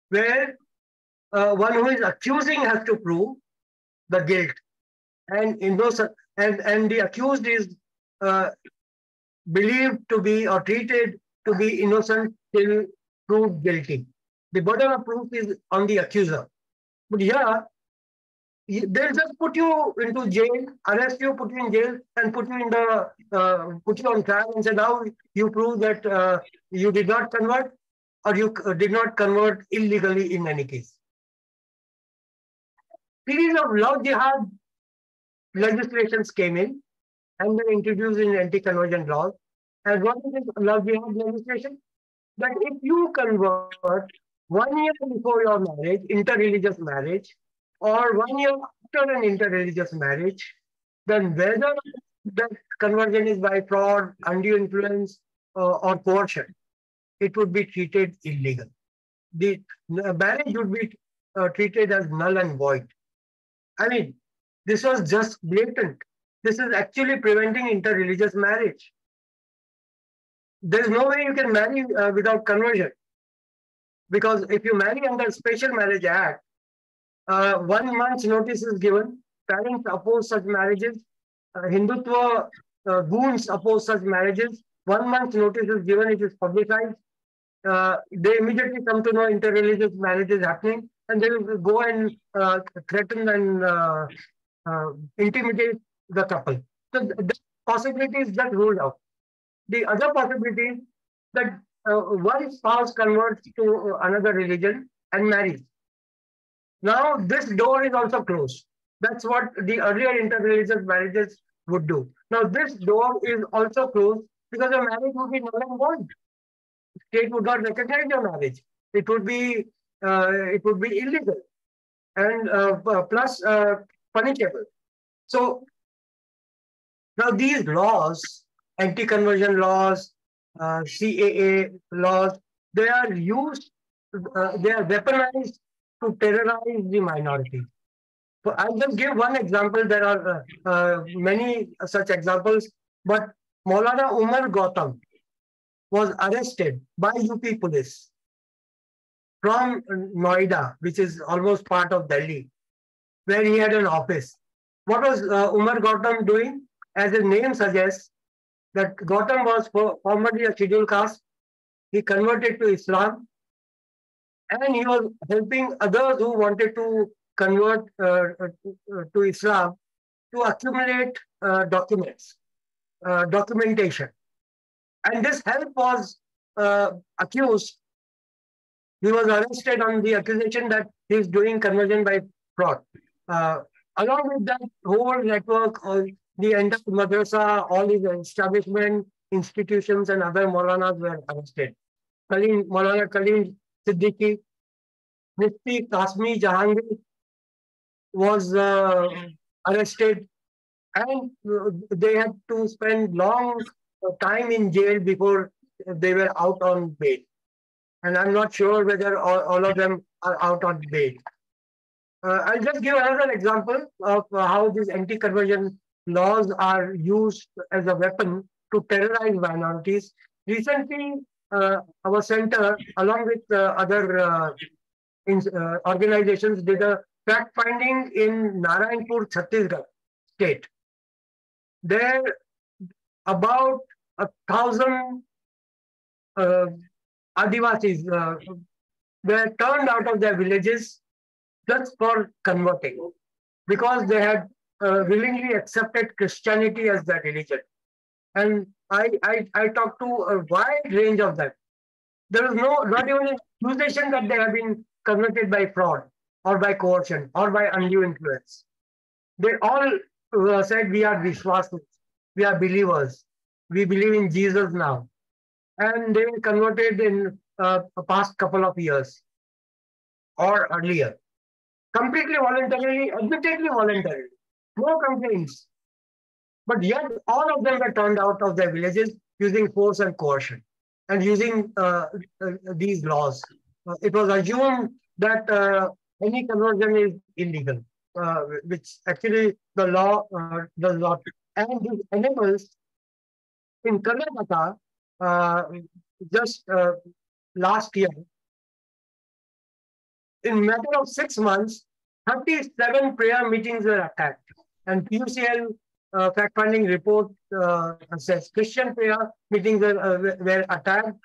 where one who is accusing has to prove the guilt, and in those and the accused is believed to be or treated to be innocent till proved guilty. The burden of proof is on the accuser. But here, they'll just put you into jail, arrest you, put you in jail, and put you in the put you on trial and say now you prove that you did not convert or you did not convert illegally in any case. Series of love jihad legislations came in and were introduced in anti-conversion laws. And what is this love jihad legislation? That if you convert 1 year before your marriage, interreligious marriage, or 1 year after an interreligious marriage, then whether that conversion is by fraud, undue influence, or coercion, it would be treated illegal. The marriage would be treated as null and void. I mean, this was just blatant. This is actually preventing interreligious marriage. There's no way you can marry without conversion. Because if you marry under Special Marriage Act, 1 month's notice is given. Parents oppose such marriages. Hindutva goons oppose such marriages. 1 month's notice is given, it is publicized. They immediately come to know interreligious marriage is happening, and they will go and threaten and intimidate the couple. So the possibility is just ruled out. The other possibility is that one spouse converts to another religion and marries. Now this door is also closed. That's what the earlier interreligious marriages would do. Now this door is also closed because the marriage would be null and void. State would not recognize your marriage. It would be illegal and plus punishable. So now these laws, anti-conversion laws, CAA laws, they are used, they are weaponized to terrorize the minority. So I'll just give one example. There are many such examples, but Maulana Umar Gautam was arrested by UP police from Noida, which is almost part of Delhi, where he had an office. What was Umar Gautam doing? As his name suggests, that Gautam was formerly a scheduled caste. He converted to Islam, and he was helping others who wanted to convert to Islam to accumulate documentation. And this help was accused. He was arrested on the accusation that he is doing conversion by fraud. Along with that whole network, the entire madrasa, all his establishment, institutions, and other Maulanas were arrested. Maulana Kaleem Siddiqui, Mufti Kasmi Jahangir was arrested. and they had to spend long time in jail before they were out on bail. And I'm not sure whether all of them are out on bail. I'll just give another example of how these anti-conversion laws are used as a weapon to terrorize minorities. Recently, our center, along with other organizations, did a fact-finding in Narayanpur, Chhattisgarh state. There, about 1,000 Adivasis were turned out of their villages just for converting, because they had willingly accepted Christianity as their religion. And I talked to a wide range of them. There is not even an accusation that they have been converted by fraud or by coercion or by undue influence. They all said, we are Vishwasis, we are believers, we believe in Jesus now. And they were converted in the past couple of years or earlier. Completely voluntarily, admittedly voluntarily, no complaints. But yet all of them were turned out of their villages using force and coercion and using these laws. It was assumed that any conversion is illegal, which actually the law does not. And these enables in Karnataka, just last year, in a matter of 6 months, 37 prayer meetings were attacked. And PUCL fact-finding report says Christian prayer meetings were attacked.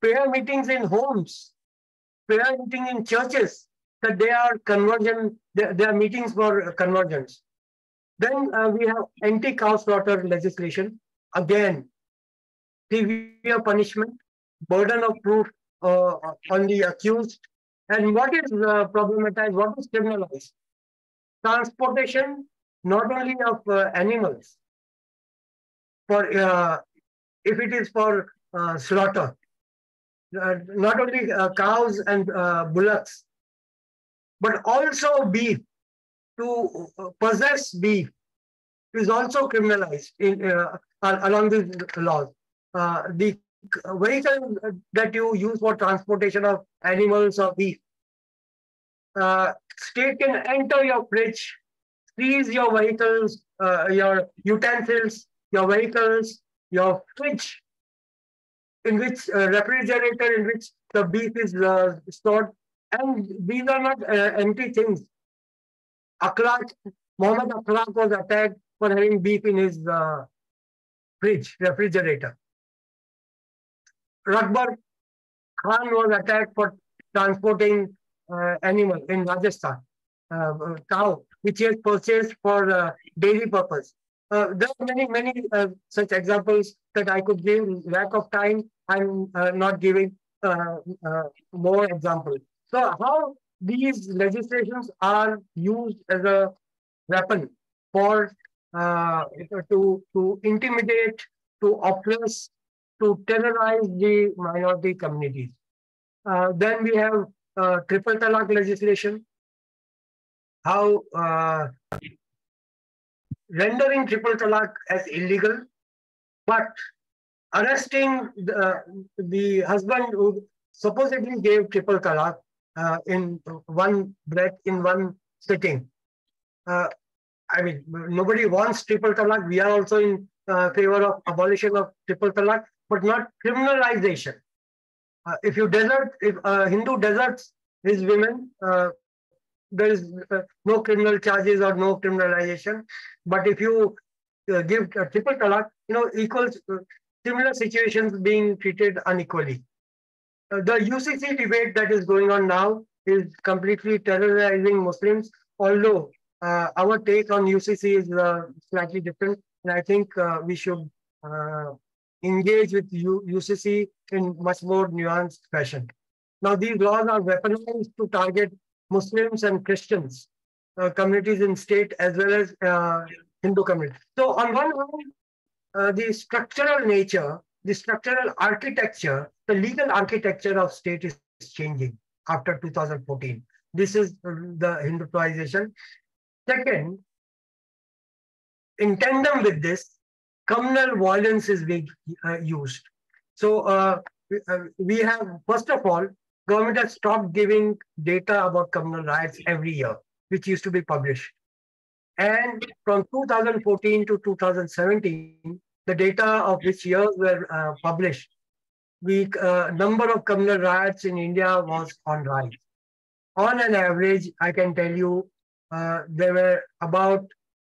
Prayer meetings in homes, prayer meetings in churches, that they are conversion, they are meetings for conversions. Then we have anti-cow slaughter legislation. Again, severe punishment, burden of proof on the accused. And what is problematized, what is criminalized? Transportation, not only of animals, for if it is for slaughter, not only cows and bullocks, but also beef. To possess beef is also criminalized along these laws. The vehicle that you use for transportation of animals or beef, state can enter your fridge, seize your vehicles, your utensils, your vehicles, your fridge, in which refrigerator in which the beef is stored. And these are not empty things. Mohammed Akhlaq was attacked for having beef in his fridge, refrigerator. Rakbar Khan was attacked for transporting animal in Rajasthan, cow, which he has purchased for dairy purpose. There are many such examples that I could give. Lack of time, I'm not giving more examples. So how these legislations are used as a weapon for to intimidate, to oppress, to terrorize the minority communities. Then we have triple talaq legislation. How rendering triple talaq as illegal, but arresting the husband who supposedly gave triple talaq in one breath, in one sitting. I mean, nobody wants triple talaq. We are also in favor of abolition of triple talaq, but not criminalization. If a Hindu deserts his women, there is no criminal charges or no criminalization. But if you give a triple talaq, equals similar situations being treated unequally. The UCC debate that is going on now is completely terrorizing Muslims, although our take on UCC is slightly different. And I think we should engage with UCC in much more nuanced fashion. Now, these laws are weaponized to target Muslims and Christians, communities in state, as well as Hindu communities. So on one hand, the structural nature, the structural architecture, the legal architecture of state is changing after 2014. This is the Hinduization. Second, in tandem with this, communal violence is being used. So we have, first of all, government has stopped giving data about communal riots every year, which used to be published. And from 2014 to 2017, the data of which years were published, the number of communal riots in India was on rise. On an average, I can tell you, there were about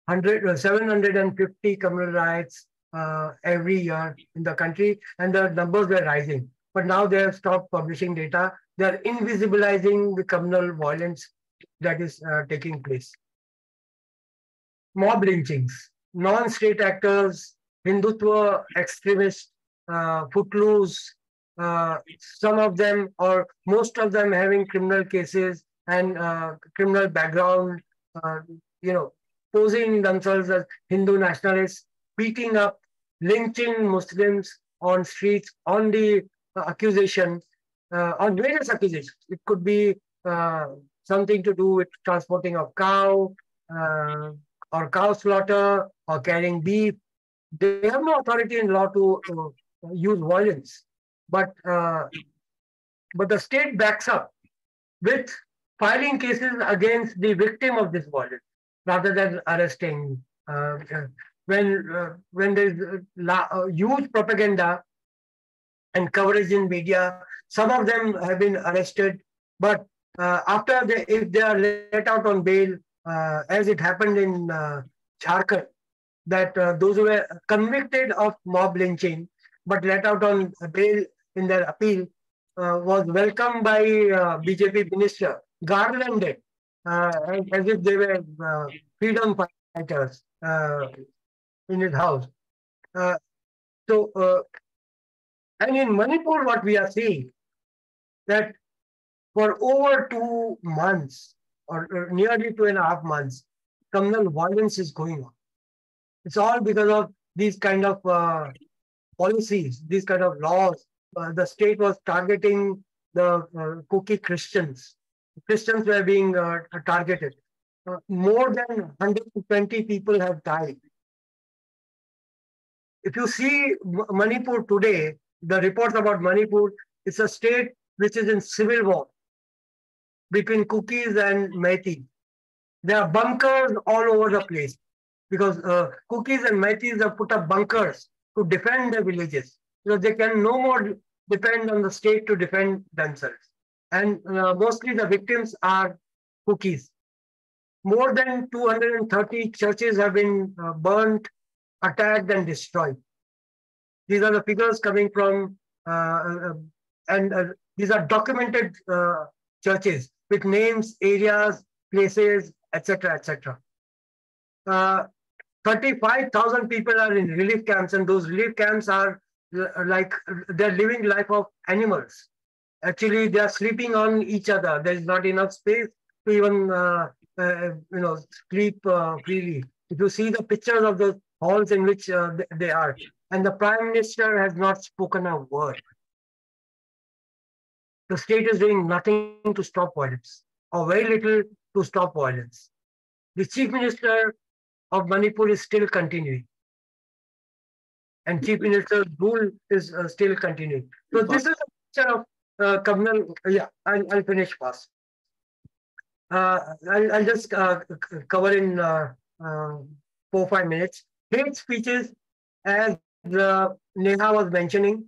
750 communal riots every year in the country, and the numbers were rising. But now they have stopped publishing data. They are invisibilizing the communal violence that is taking place. Mob lynchings, non-state actors, Hindutva extremists, footloose, some of them or most of them having criminal cases and criminal background, posing themselves as Hindu nationalists, beating up, lynching Muslims on streets on the accusation, on various accusations. It could be something to do with transporting of cow, or cow slaughter, or carrying beef. They have no authority in law to use violence, but the state backs up with filing cases against the victim of this violence rather than arresting. When there's huge propaganda and coverage in media, some of them have been arrested, but if they are let out on bail, as it happened in Jharkhand, that those who were convicted of mob lynching but let out on bail in their appeal was welcomed by BJP minister, garlanded as if they were freedom fighters in his house. And in Manipur, what we are seeing, that for over 2 months, or nearly 2.5 months, communal violence is going on. It's all because of these kind of policies, these kind of laws. The state was targeting the Kuki Christians. Christians were being targeted. More than 120 people have died. If you see Manipur today, the reports about Manipur, it's a state which is in civil war between Kukis and Meiteis. There are bunkers all over the place because Kukis and Meiteis have put up bunkers to defend their villages because they can no more depend on the state to defend themselves. And mostly the victims are Kukis. More than 230 churches have been burnt, attacked, and destroyed. These are the figures coming from, these are documented churches with names, areas, places, etc., etc. 35,000 people are in relief camps, and those relief camps are like they're living life of animals. Actually, they are sleeping on each other. There is not enough space to even sleep freely. If you see the pictures of the halls in which they are, and the Prime Minister has not spoken a word. The state is doing nothing to stop violence, or very little to stop violence. The Chief Minister of Manipur is still continuing. And Chief Minister's rule is still continuing. So this is a picture of communal, I'll finish fast. I'll just cover in 4-5 minutes. Hate speeches, as Neha was mentioning,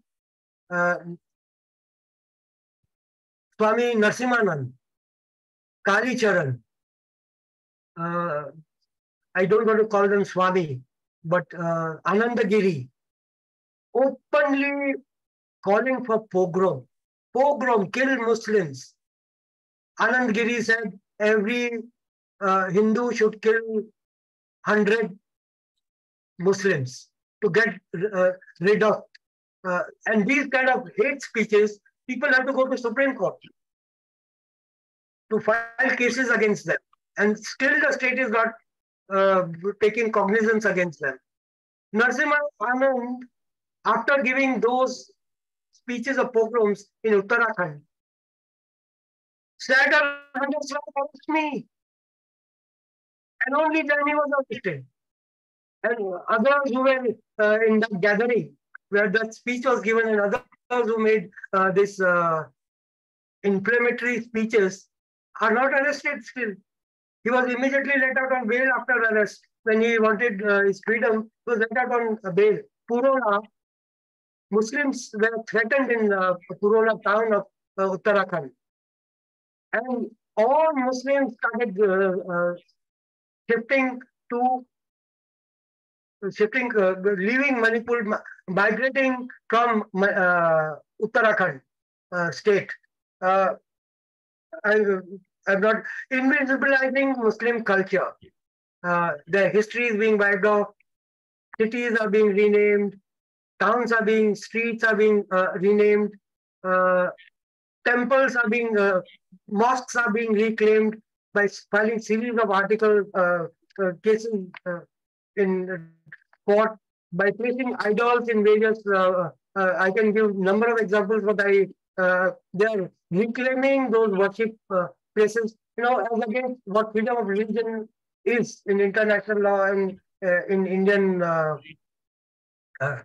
Swami Narsimanand, Kali Charan, I don't want to call them Swami, but Anandagiri, openly calling for pogrom, kill Muslims. Anandagiri said every Hindu should kill 100 Muslims to get rid of. And these kind of hate speeches, people have to go to Supreme Court to file cases against them. And still the state is not taking cognizance against them. Narasimha Anand, after giving those speeches of pogroms in Uttarakhand, said, "Arrest me." And only then he was arrested. And others who were in that gathering where that speech was given, and others who made this inflammatory speeches are not arrested still. He was immediately let out on bail after arrest. When he wanted his freedom, he was let out on bail. Purona, Muslims were threatened in Purona town of Uttarakhand. And all Muslims started shifting to leaving Manipur, migrating from Uttarakhand state. I'm not invisibilizing Muslim culture. Their history is being wiped off. Cities are being renamed. Streets are being renamed. Temples are being, mosques are being reclaimed by filing series of article cases in court, by placing idols in various. I can give number of examples, but they're reclaiming those worship places. You know, as against what freedom of religion is in international law and in Indian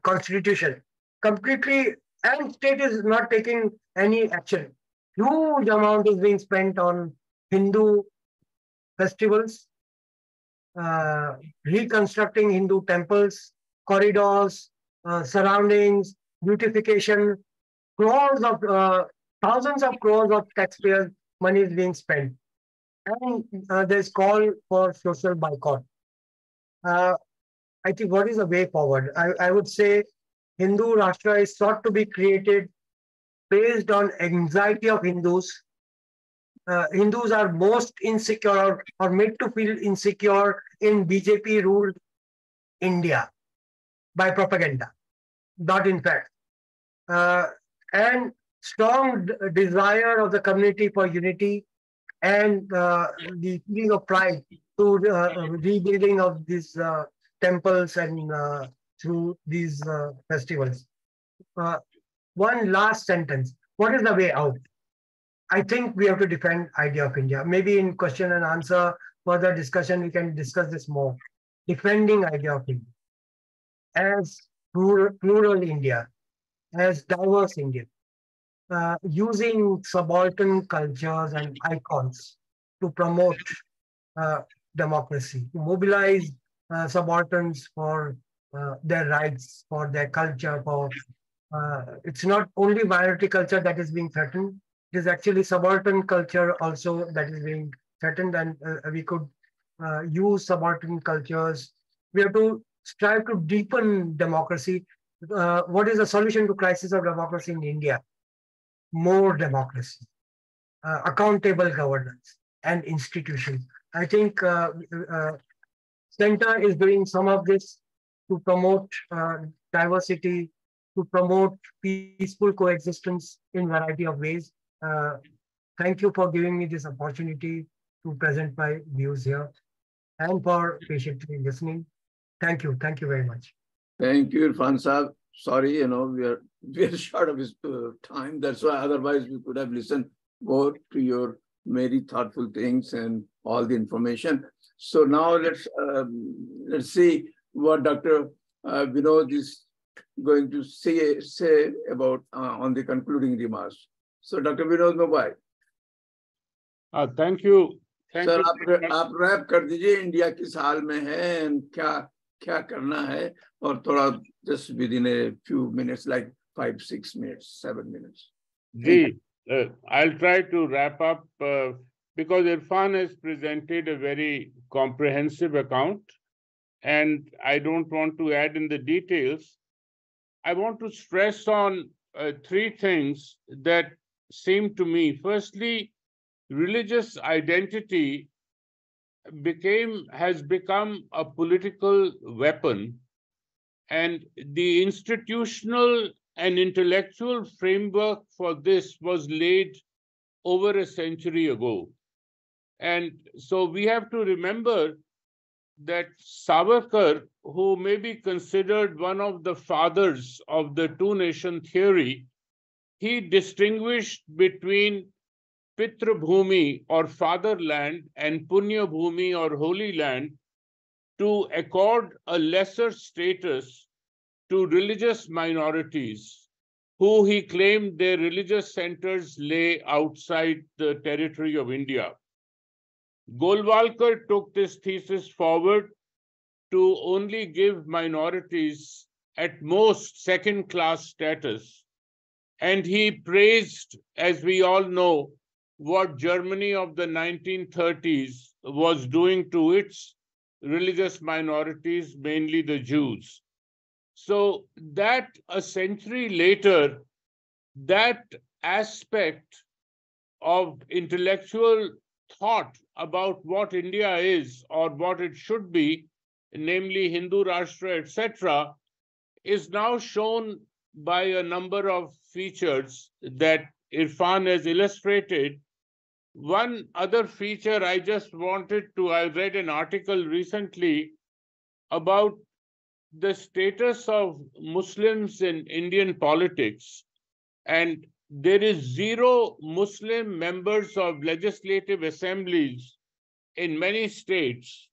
constitution. Completely, and state is not taking any action. Huge amount is being spent on Hindu festivals, reconstructing Hindu temples, corridors, surroundings, beautification. Thousands of crores of taxpayers' money is being spent. And there's call for social boycott. I think what is the way forward? I would say Hindu Rashtra is sought to be created based on anxiety of Hindus. Hindus are most insecure or made to feel insecure in BJP-ruled India by propaganda, not in fact. And strong desire of the community for unity and the feeling of pride to rebuilding of these temples and through these festivals. One last sentence. What is the way out? I think we have to defend idea of India. Maybe in question and answer, further discussion, we can discuss this more. Defending idea of India as plural India, as diverse India, using subaltern cultures and icons to promote democracy, to mobilize subalterns for their rights, for their culture, for it's not only minority culture that is being threatened, it is actually subaltern culture also that is being threatened, and we could use subaltern cultures. We have to strive to deepen democracy. What is the solution to crisis of democracy in India? More democracy, accountable governance, and institutions. I think Center is doing some of this to promote diversity, to promote peaceful coexistence in variety of ways. Thank you for giving me this opportunity to present my views here and for patiently listening. Thank you. Thank you very much. Thank you, Irfan Saab. Sorry, we are short of his time. That's why otherwise we could have listened more to your very thoughtful things and all the information. So now let's see what Dr. Vinod is going to say about on the concluding remarks. So Dr. Vinod Mobile. Thank you. Sir, आप rap कर दीजिए India किस हाल में है, क्या करना है, और थोड़ा just within a few minutes, like 5, 6 minutes, 7 minutes. I'll try to wrap up because Irfan has presented a very comprehensive account, and I don't want to add in the details. I want to stress on 3 things that seem to me. Firstly, religious identity has become a political weapon, and the institutional and intellectual framework for this was laid over a century ago. And so we have to remember that Savarkar, who may be considered one of the fathers of the two-nation theory, he distinguished between Pitra Bhumi or fatherland and Punya Bhumi or holy land to accord a lesser status to religious minorities who he claimed their religious centers lay outside the territory of India. Golwalkar took this thesis forward to only give minorities at most second-class status. And he praised, as we all know, what Germany of the 1930s was doing to its religious minorities, mainly the Jews. So that a century later, that aspect of intellectual thought about what India is or what it should be, namely Hindu Rashtra, etc., is now shown by a number of features that Irfan has illustrated. One other feature I read an article recently about the status of Muslims in Indian politics, and there is 0 Muslim members of legislative assemblies in many states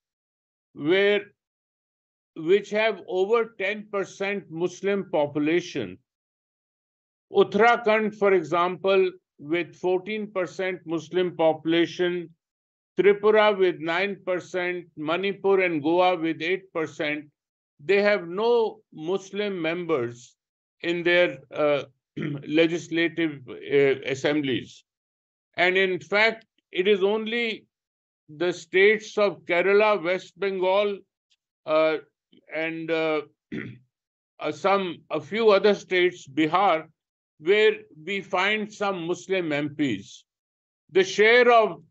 which have over 10% Muslim population. Uttarakhand, for example, with 14% Muslim population, Tripura with 9%, Manipur and Goa with 8%, they have no Muslim members in their legislative assemblies. And in fact, it is only the states of Kerala, West Bengal, and a few other states, Bihar, where we find some Muslim MPs. The share of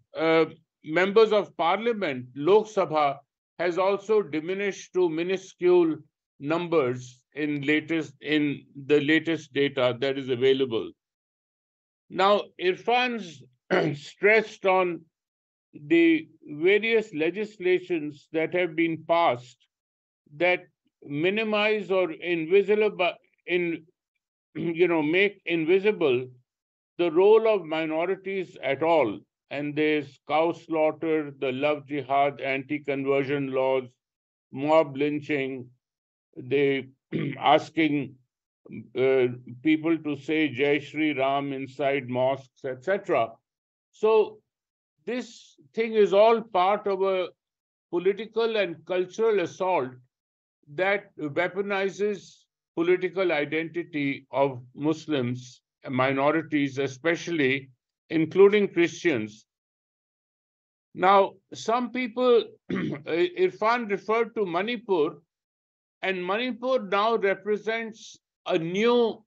members of parliament, Lok Sabha, has also diminished to minuscule numbers in the latest data that is available. Now, Irfan's stressed on the various legislations that have been passed that minimize or make invisible the role of minorities at all. And there's cow slaughter, the love jihad, anti-conversion laws, mob lynching, they asking people to say Jai Shri Ram inside mosques, etc. So this thing is all part of a political and cultural assault that weaponizes political identity of Muslims, minorities especially, including Christians. Now, some people, Irfan referred to Manipur, and Manipur now represents a new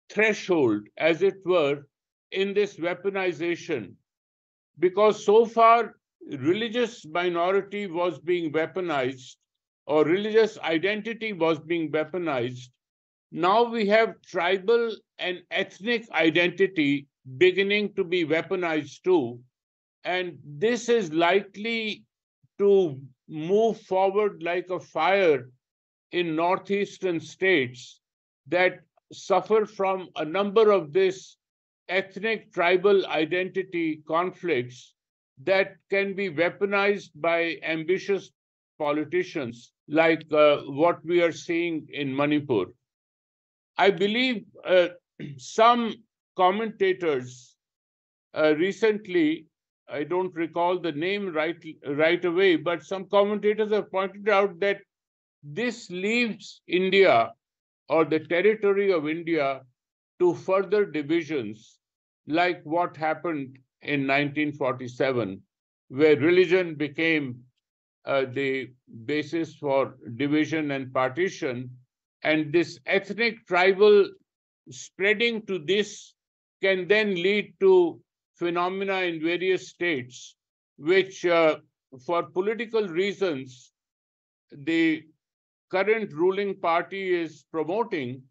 threshold, as it were, in this weaponization, because so far religious minority was being weaponized, or religious identity was being weaponized. Now we have tribal and ethnic identity beginning to be weaponized too. And this is likely to move forward like a fire in northeastern states that suffer from a number of this ethnic tribal identity conflicts that can be weaponized by ambitious politicians like what we are seeing in Manipur. I believe some commentators recently, I don't recall the name right away, but some commentators have pointed out that this leaves India or the territory of India to further divisions like what happened in 1947, where religion became the basis for division and partition. And this ethnic tribal spreading to this can then lead to phenomena in various states, which for political reasons, the current ruling party is promoting,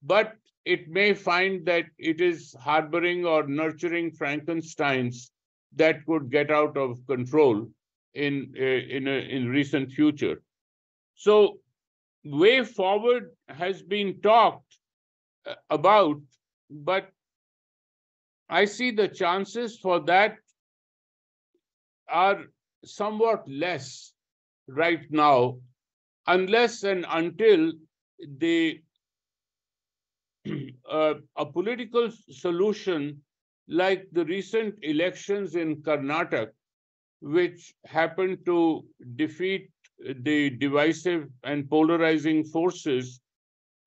but it may find that it is harboring or nurturing Frankensteins that could get out of control in recent future. So way forward has been talked about, but I see the chances for that are somewhat less right now, unless and until a political solution like the recent elections in Karnataka, which happened to defeat the divisive and polarizing forces,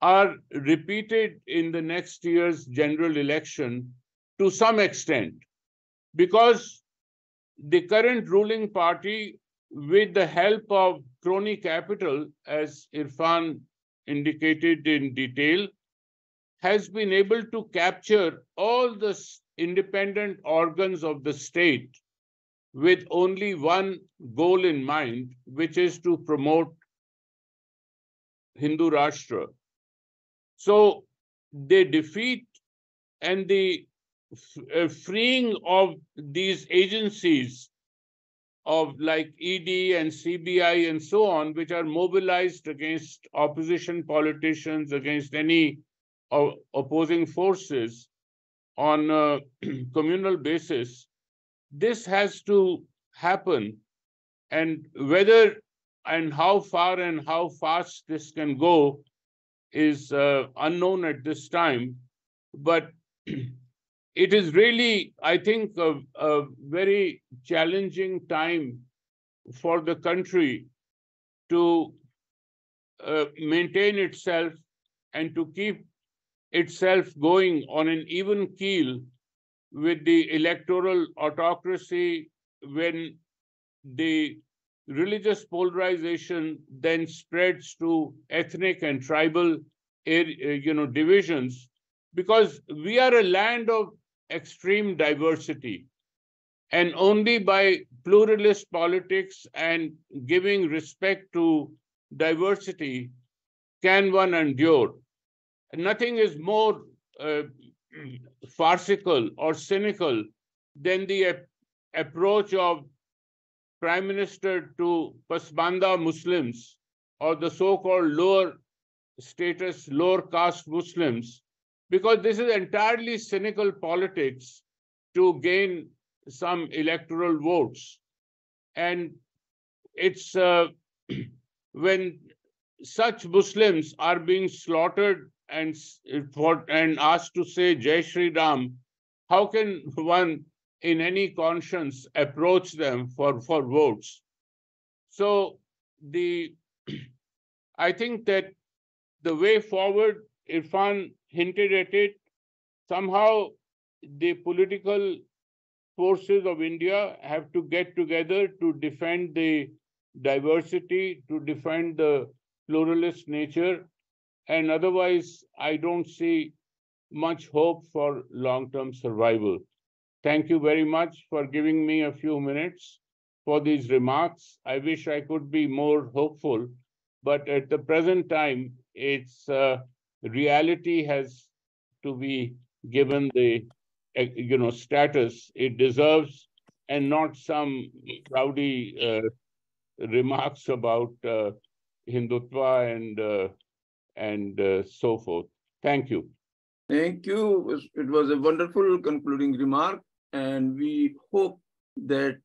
are repeated in the next year's general election to some extent, because the current ruling party, with the help of crony capital, as Irfan indicated in detail, has been able to capture all the independent organs of the state with only one goal in mind, which is to promote Hindu Rashtra. So the defeat and the freeing of these agencies of like ED and CBI and so on, which are mobilized against opposition politicians, against any opposing forces on a communal basis, this has to happen. And whether and how far and how fast this can go is unknown at this time. But it is really, I think, a very challenging time for the country to maintain itself and to keep itself going on an even keel with the electoral autocracy, when the religious polarization then spreads to ethnic and tribal divisions, because we are a land of extreme diversity, and only by pluralist politics and giving respect to diversity can one endure. Nothing is more farcical or cynical than the approach of Prime Minister to Pasmanda Muslims, or the so-called lower status, lower caste Muslims, because this is entirely cynical politics to gain some electoral votes. And it's when such Muslims are being slaughtered and asked to say Jai Shri Ram, how can one in any conscience approach them for votes? So I think that the way forward, Irfan hinted at it, somehow the political forces of India have to get together to defend the diversity, to defend the pluralist nature, and otherwise I don't see much hope for long-term survival. Thank you very much for giving me a few minutes for these remarks. I wish I could be more hopeful, but at the present time, it's reality has to be given the status it deserves, and not some rowdy remarks about Hindutva and so forth. Thank you. Thank you. It was a wonderful concluding remark, and we hope that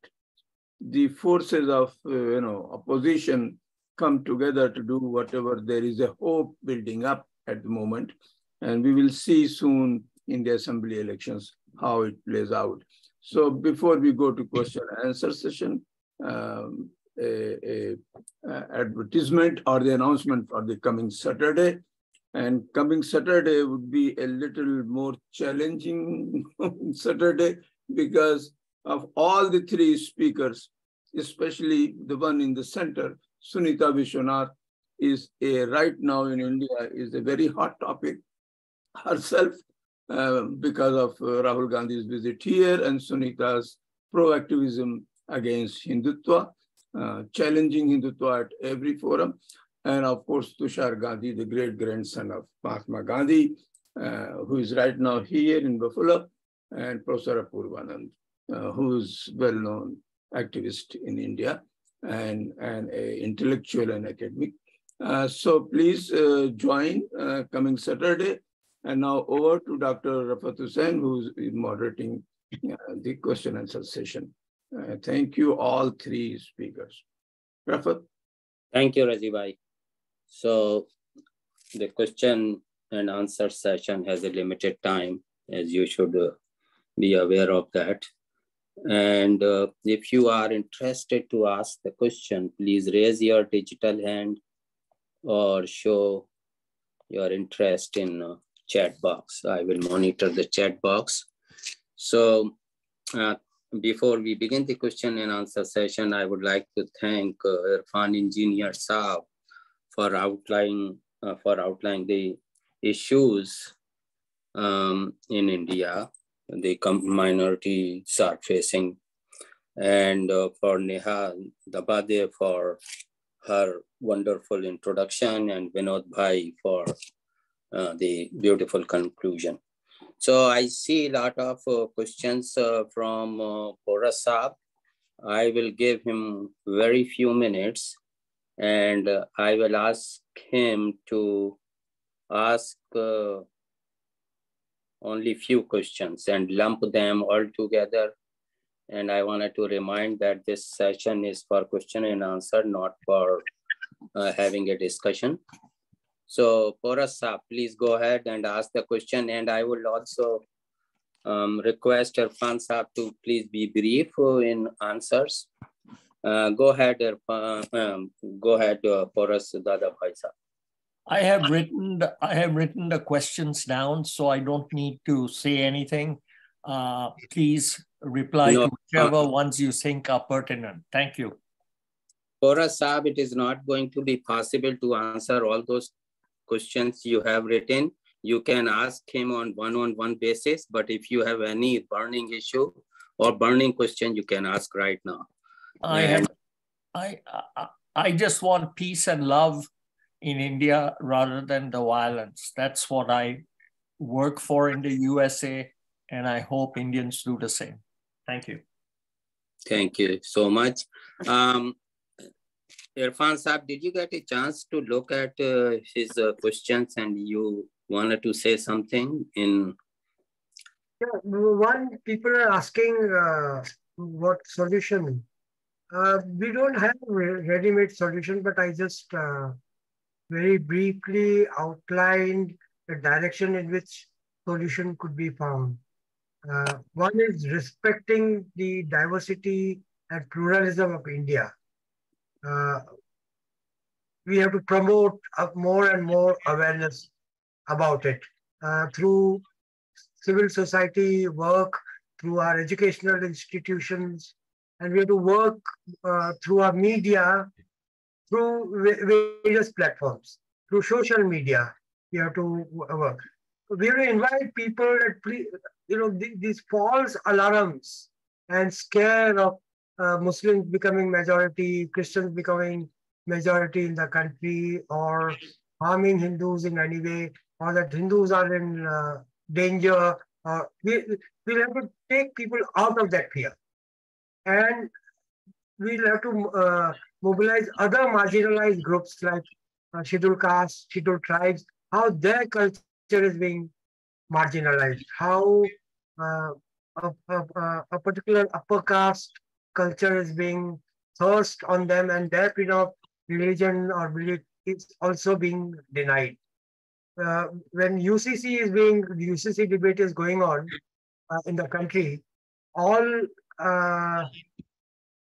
the forces of opposition come together to do whatever there is a hope building up at the moment, and we will see soon in the assembly elections how it plays out. So before we go to question and answer session, advertisement or the announcement for the coming Saturday. And coming Saturday would be a little more challenging Saturday, because of all the three speakers, especially the one in the center, Sunita Vishwanath, is right now in India is a very hot topic herself because of Rahul Gandhi's visit here and Sunita's proactivism against Hindutva, challenging Hindutva at every forum. And of course, Tushar Gandhi, the great-grandson of Mahatma Gandhi, who is right now here in Buffalo, and Professor Apurvanand, who is well-known activist in India and an intellectual and academic. So please join coming Saturday. And now over to Dr. Rafat Hussain, who is moderating the question and answer session. Thank you, all three speakers. Rafat. Thank you, Rajibai. So the question and answer session has a limited time, as you should be aware of that. And if you are interested to ask the question, please raise your digital hand or show your interest in chat box. I will monitor the chat box. So before we begin the question and answer session, I would like to thank Irfan Engineer Saab for outlining the issues in India the minorities are facing, and for Neha Dabade for her wonderful introduction, and Vinod Bhai for the beautiful conclusion. So I see a lot of questions from Boras Saab. I will give him very few minutes, and I will ask him to ask only few questions and lump them all together. And I wanted to remind that this session is for question and answer, not for having a discussion. So Boras Saab, please go ahead and ask the question. And I will also request Irfan Saab to please be brief in answers. Go ahead, Irfan. Go ahead, Boras Dada Bhai Saab. I have written the questions down, so I don't need to say anything. Please reply to whichever ones you think are pertinent. Thank you. Boras Saab, it is not going to be possible to answer all those questions you have written. You can ask him on one-on-one basis, but if you have any burning issue or burning question, you can ask right now. I just want peace and love in India rather than the violence. That's what I work for in the USA, and I hope Indians do the same. Thank you. Thank you so much. Irfan Saab, did you get a chance to look at his questions and you wanted to say something in? Yeah, one, people are asking what solution. We don't have a ready-made solution, but I just very briefly outlined the direction in which solution could be found. One is respecting the diversity and pluralism of India. We have to promote more and more awareness about it through civil society work, through our educational institutions, and we have to work through our media, through various platforms, through social media. We have to work. We have to invite people that, these false alarms and scare of Muslims becoming majority, Christians becoming majority in the country, or harming Hindus in any way, or that Hindus are in danger. We'll have to take people out of that fear. And we'll have to mobilize other marginalized groups like scheduled castes, scheduled tribes, how their culture is being marginalized, how a particular upper caste culture is being thrust on them, and their freedom of religion or belief is also being denied. When UCC debate is going on in the country, all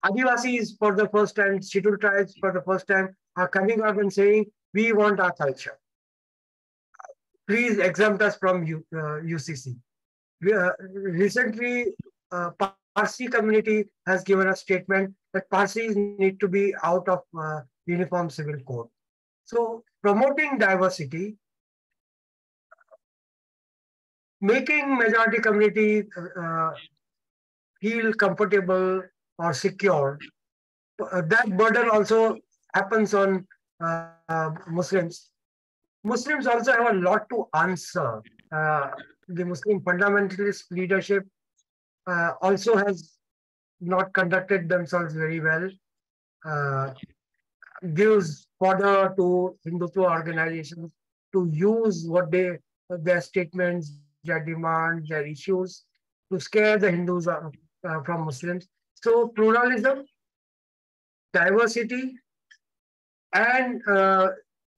Adivasis for the first time, scheduled tribes for the first time are coming up and saying, we want our culture. Please exempt us from UCC. Recently, Parsi community has given a statement that Parsis need to be out of Uniform Civil Code. So promoting diversity, making majority community feel comfortable or secure, that burden also happens on Muslims. Muslims also have a lot to answer. The Muslim fundamentalist leadership also has not conducted themselves very well, gives fodder to Hindutva organizations to use their statements, their demands, their issues to scare the Hindus from Muslims. So pluralism, diversity, and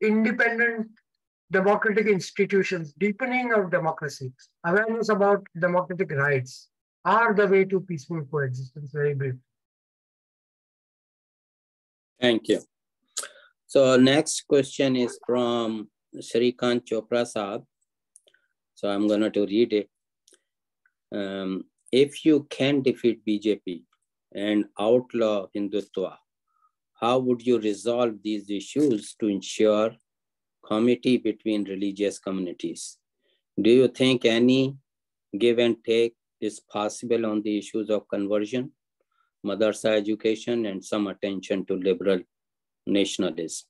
independent democratic institutions, deepening of democracy, awareness about democratic rights are the way to peaceful coexistence. Very brief. Thank you. So next question is from Shrikant Chopra Saab. So I'm going to read it. If you can defeat BJP and outlaw Hindutva, how would you resolve these issues to ensure comity between religious communities? Do you think any give and take is possible on the issues of conversion, madrasa education, and some attention to liberal nationalism?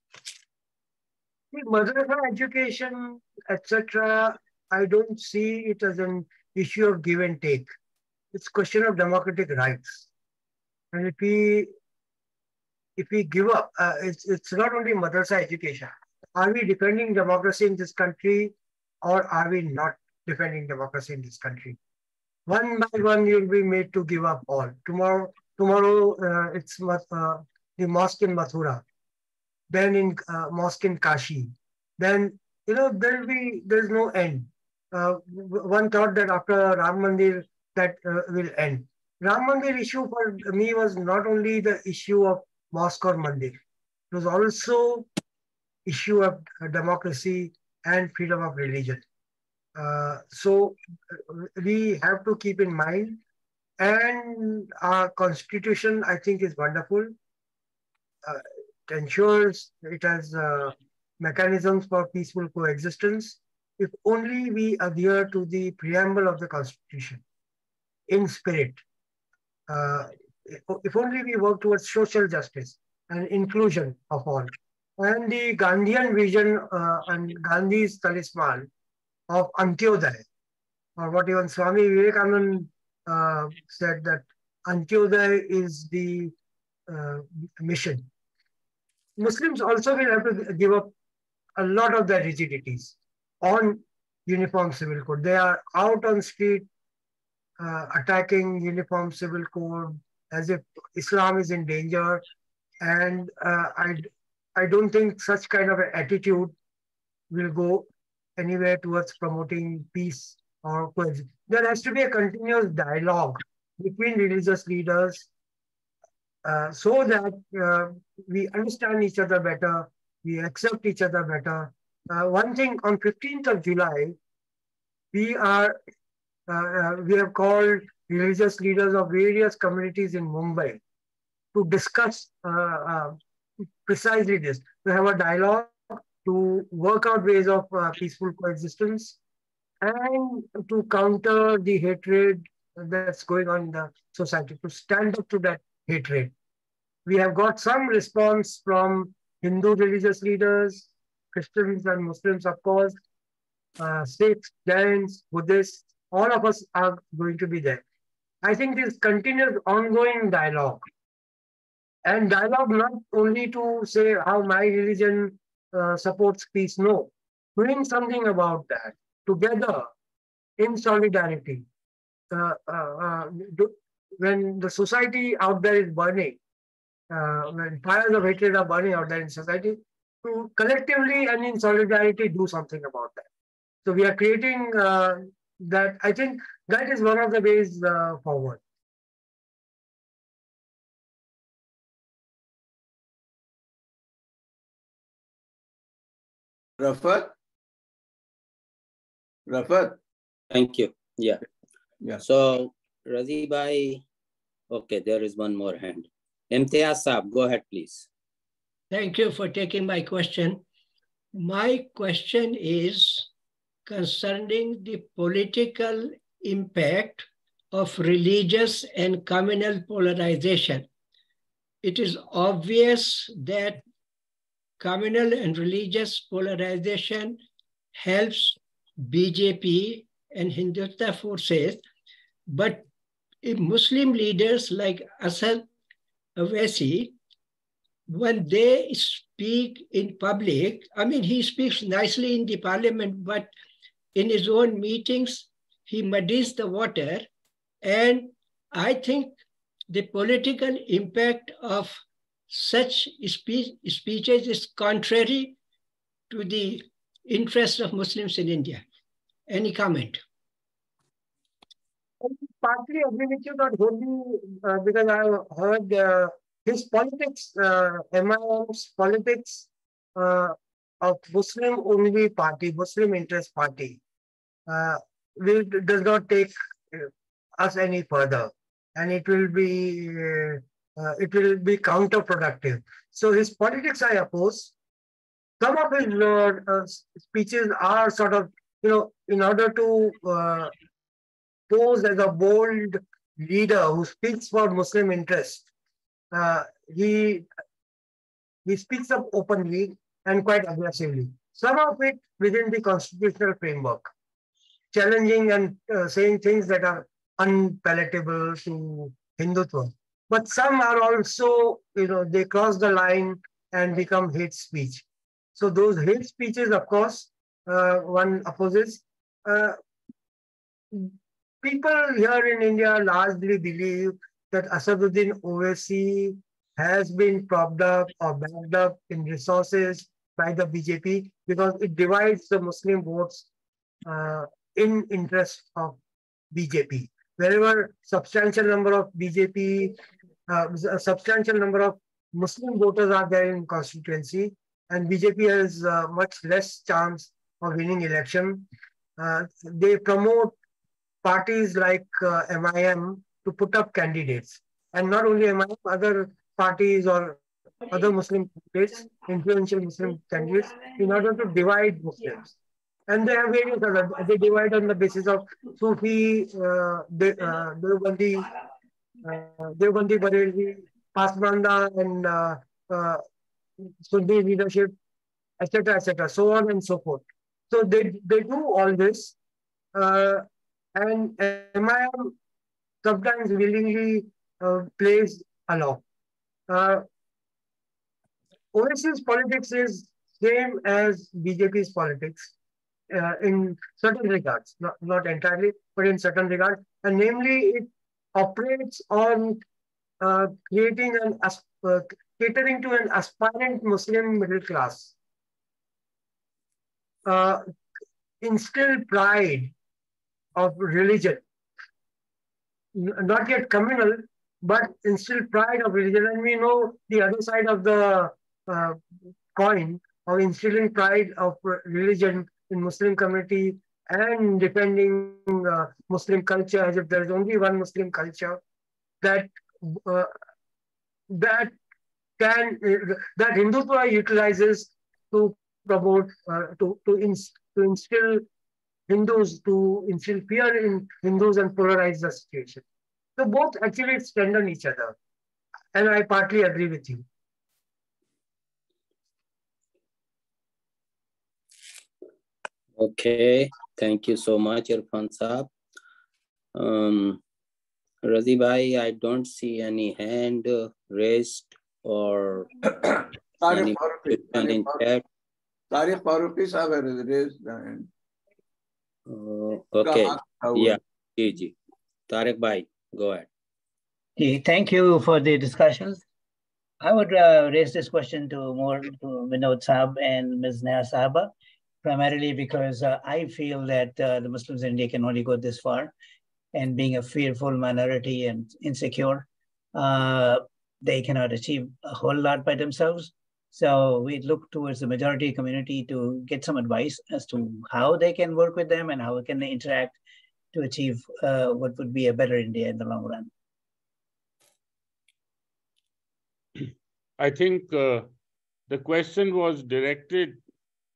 Madrasa education, etc., I don't see it as an issue of give and take. It's a question of democratic rights. And if we give up, it's not only madrasa education. Are we defending democracy in this country, or are we not defending democracy in this country? One by one, you'll be made to give up all. Tomorrow, it's the mosque in Mathura, then in mosque in Kashi. Then, there's no end. One thought that after Ram Mandir, that will end. Ram Mandir issue for me was not only the issue of mosque or mandir. It was also issue of democracy and freedom of religion. So we have to keep in mind, and our constitution, I think, is wonderful. It ensures it has mechanisms for peaceful coexistence. If only we adhere to the preamble of the constitution in spirit. If only we work towards social justice and inclusion of all. And the Gandhian vision and Gandhi's talisman of Antyodaya, or what even Swami Vivekananda said, that Antyodaya is the mission. Muslims also will have to give up a lot of their rigidities on uniform civil code. They are out on street attacking uniform civil code as if Islam is in danger. And I don't think such kind of an attitude will go anywhere towards promoting peace or coexistence. There has to be a continuous dialogue between religious leaders so that we understand each other better, we accept each other better. One thing, on 15th of July, we have called religious leaders of various communities in Mumbai to discuss precisely this, to have a dialogue, to work out ways of peaceful coexistence, and to counter the hatred that's going on in the society, to stand up to that hatred. We have got some response from Hindu religious leaders, Christians and Muslims, of course, Sikhs, Jains, Buddhists, all of us are going to be there. I think this continuous ongoing dialogue, and dialogue not only to say how my religion supports peace, no, doing something about that together in solidarity. When the society out there is burning, when fires of hatred are burning out there in society, to collectively and in solidarity do something about that. So we are creating that. I think that is one of the ways forward. Rafat? Thank you. Yeah. Yeah. So, Razi bhai, okay, there is one more hand. Imtiaz Saab, go ahead, please. Thank you for taking my question. My question is concerning the political impact of religious and communal polarization. It is obvious that communal and religious polarization helps BJP and Hindutva forces, but if Muslim leaders like Asad Awesi, when they speak in public, I mean, he speaks nicely in the parliament, but in his own meetings, he muddies the water. And I think the political impact of such speeches is contrary to the interests of Muslims in India. Any comment? I partly agree with you, not wholly, because I heard his politics, MIM's politics of Muslim-only party, Muslim interest party, does not take us any further, and it will be counterproductive. So his politics I oppose. Some of his speeches are sort of, in order to pose as a bold leader who speaks for Muslim interest, he speaks up openly and quite aggressively. Some of it within the constitutional framework, challenging and saying things that are unpalatable to Hindutva. But some are also, they cross the line and become hate speech. So those hate speeches, of course, one opposes. People here in India largely believe that Asaduddin Owaisi has been propped up or backed up in resources by the BJP because it divides the Muslim votes in interest of BJP. Wherever substantial number of BJP, a substantial number of Muslim voters are there in constituency, and BJP has much less chance of winning election. They promote parties like MIM to put up candidates, and not only MIM, other parties or other Muslim candidates, influential Muslim candidates, in order to divide Muslims. And they have various other, they divide on the basis of Sufi, Deobandi, Barelvi, Pasmanda, and Sunni leadership, etc., so on and so forth. So they do all this, and MIM sometimes willingly plays along. Owaisi's politics is same as BJP's politics in certain regards, not entirely, but in certain regards, and namely it operates on catering to an aspirant Muslim middle class, instill pride of religion, not yet communal, but instill pride of religion. And we know the other side of the coin of instilling pride of religion in Muslim community and defending Muslim culture as if there is only one Muslim culture that Hindutva utilizes to promote, to instill Hindus, to instill fear in Hindus and polarize the situation. So both actually stand on each other. And I partly agree with you. Okay, thank you so much, Irfan Saab. Razi Bhai, I don't see any hand raised or any question in chat. Tariq Faruqi Saab has raised the hand. Okay, yeah, Ji. Tariq Bhai, go ahead. Thank you for the discussions. I would raise this question to Vinod Saab and Ms. Neha Sahaba, primarily because I feel that the Muslims in India can only go this far, and being a fearful minority and insecure, they cannot achieve a whole lot by themselves. So we look towards the majority community to get some advice as to how they can work with them and how can they interact to achieve what would be a better India in the long run. I think the question was directed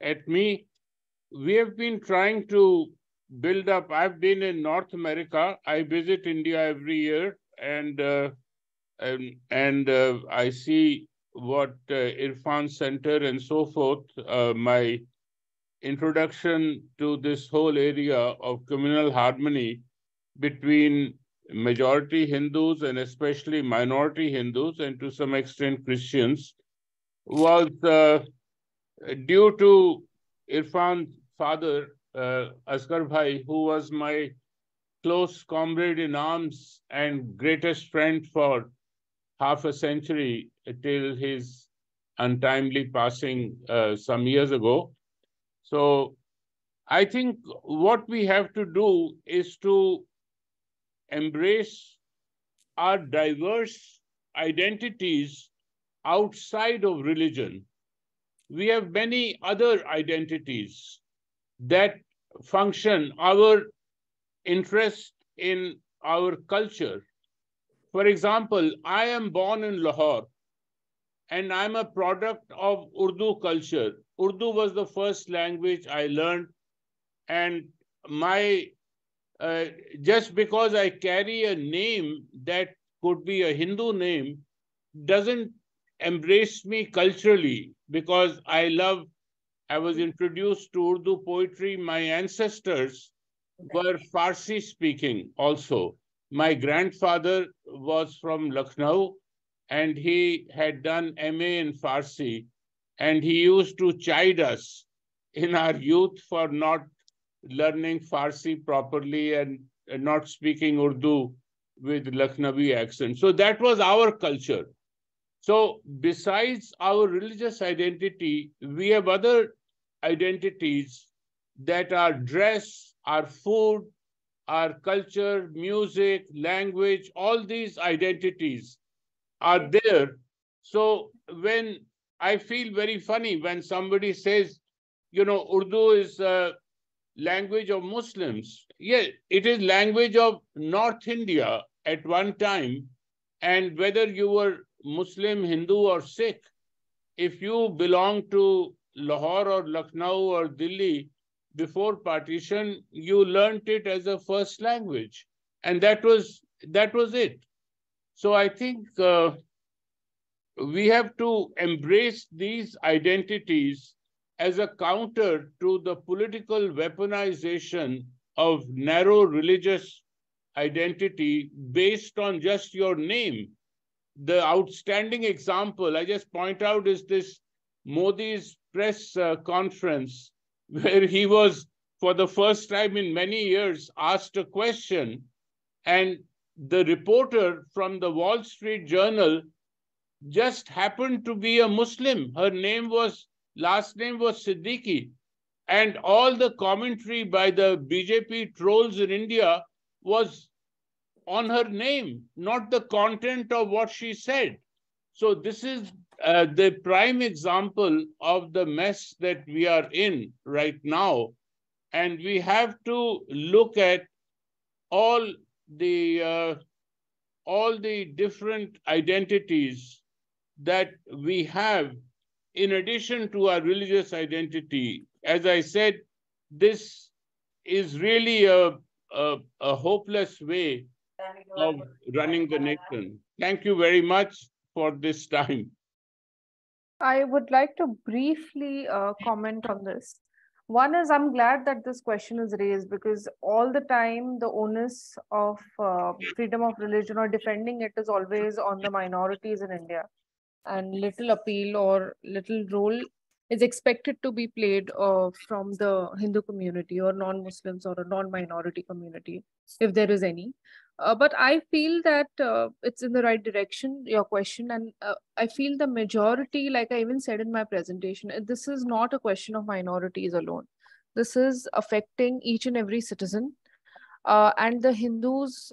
at me. We have been trying to build up. I've been in North America. I visit India every year, and I see what Irfan Center and so forth. My introduction to this whole area of communal harmony between majority Hindus and especially minority Hindus and to some extent Christians was due to Irfan's father, Asghar Bhai, who was my close comrade in arms and greatest friend for half a century till his untimely passing some years ago. So I think what we have to do is to embrace our diverse identities outside of religion. We have many other identities that function, our interest in our culture. For example, I am born in Lahore and I'm a product of Urdu culture. Urdu was the first language I learned, and my just because I carry a name that could be a Hindu name doesn't embrace me culturally, because I was introduced to Urdu poetry. My ancestors were Farsi speaking also. My grandfather was from Lucknow and he had done MA in Farsi, and he used to chide us in our youth for not learning Farsi properly and not speaking Urdu with Lucknowi accent. So that was our culture. So besides our religious identity, we have other identities that are dress, our food, our culture, music, language, all these identities are there. So when I feel very funny when somebody says, you know, Urdu is a language of Muslims. Yeah, it is language of North India at one time. And whether you were Muslim, Hindu, or Sikh, if you belong to Lahore or Lucknow or Delhi before partition, you learnt it as a first language, and that was it. So I think we have to embrace these identities as a counter to the political weaponization of narrow religious identity based on just your name. The outstanding example I just point out is this Modi's press conference, where he was, for the first time in many years, asked a question, and the reporter from the Wall Street Journal just happened to be a Muslim. Her last name was Siddiqui. And all the commentary by the BJP trolls in India was on her name, not the content of what she said. So this is the prime example of the mess that we are in right now. And we have to look at all the different identities that we have in addition to our religious identity. As I said, this is really a hopeless way of running the nation. Thank you very much for this time. I would like to briefly comment on this. One is, I'm glad that this question is raised, because all the time the onus of freedom of religion or defending it is always on the minorities in India, and little appeal or little role is expected to be played from the Hindu community or non-Muslims or a non-minority community, if there is any. But I feel that it's in the right direction, your question. And I feel the majority, like I even said in my presentation, this is not a question of minorities alone. This is affecting each and every citizen. And the Hindus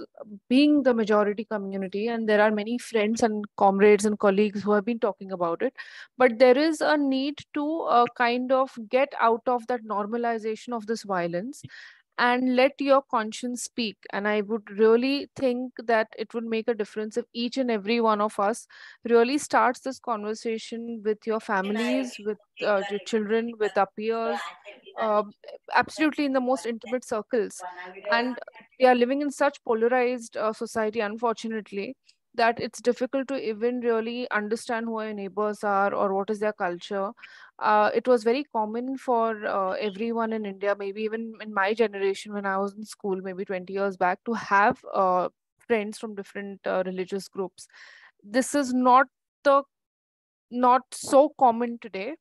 being the majority community, and there are many friends and comrades and colleagues who have been talking about it, but there is a need to kind of get out of that normalization of this violence and let your conscience speak. And I would really think that it would make a difference if each and every one of us really starts this conversation with your families, with your children, with our peers, absolutely in the most intimate circles. And we are living in such polarized society, unfortunately, that it's difficult to even really understand who our neighbors are or what is their culture. It was very common for everyone in India, maybe even in my generation when I was in school, maybe 20 years back, to have friends from different religious groups. This is not so common today.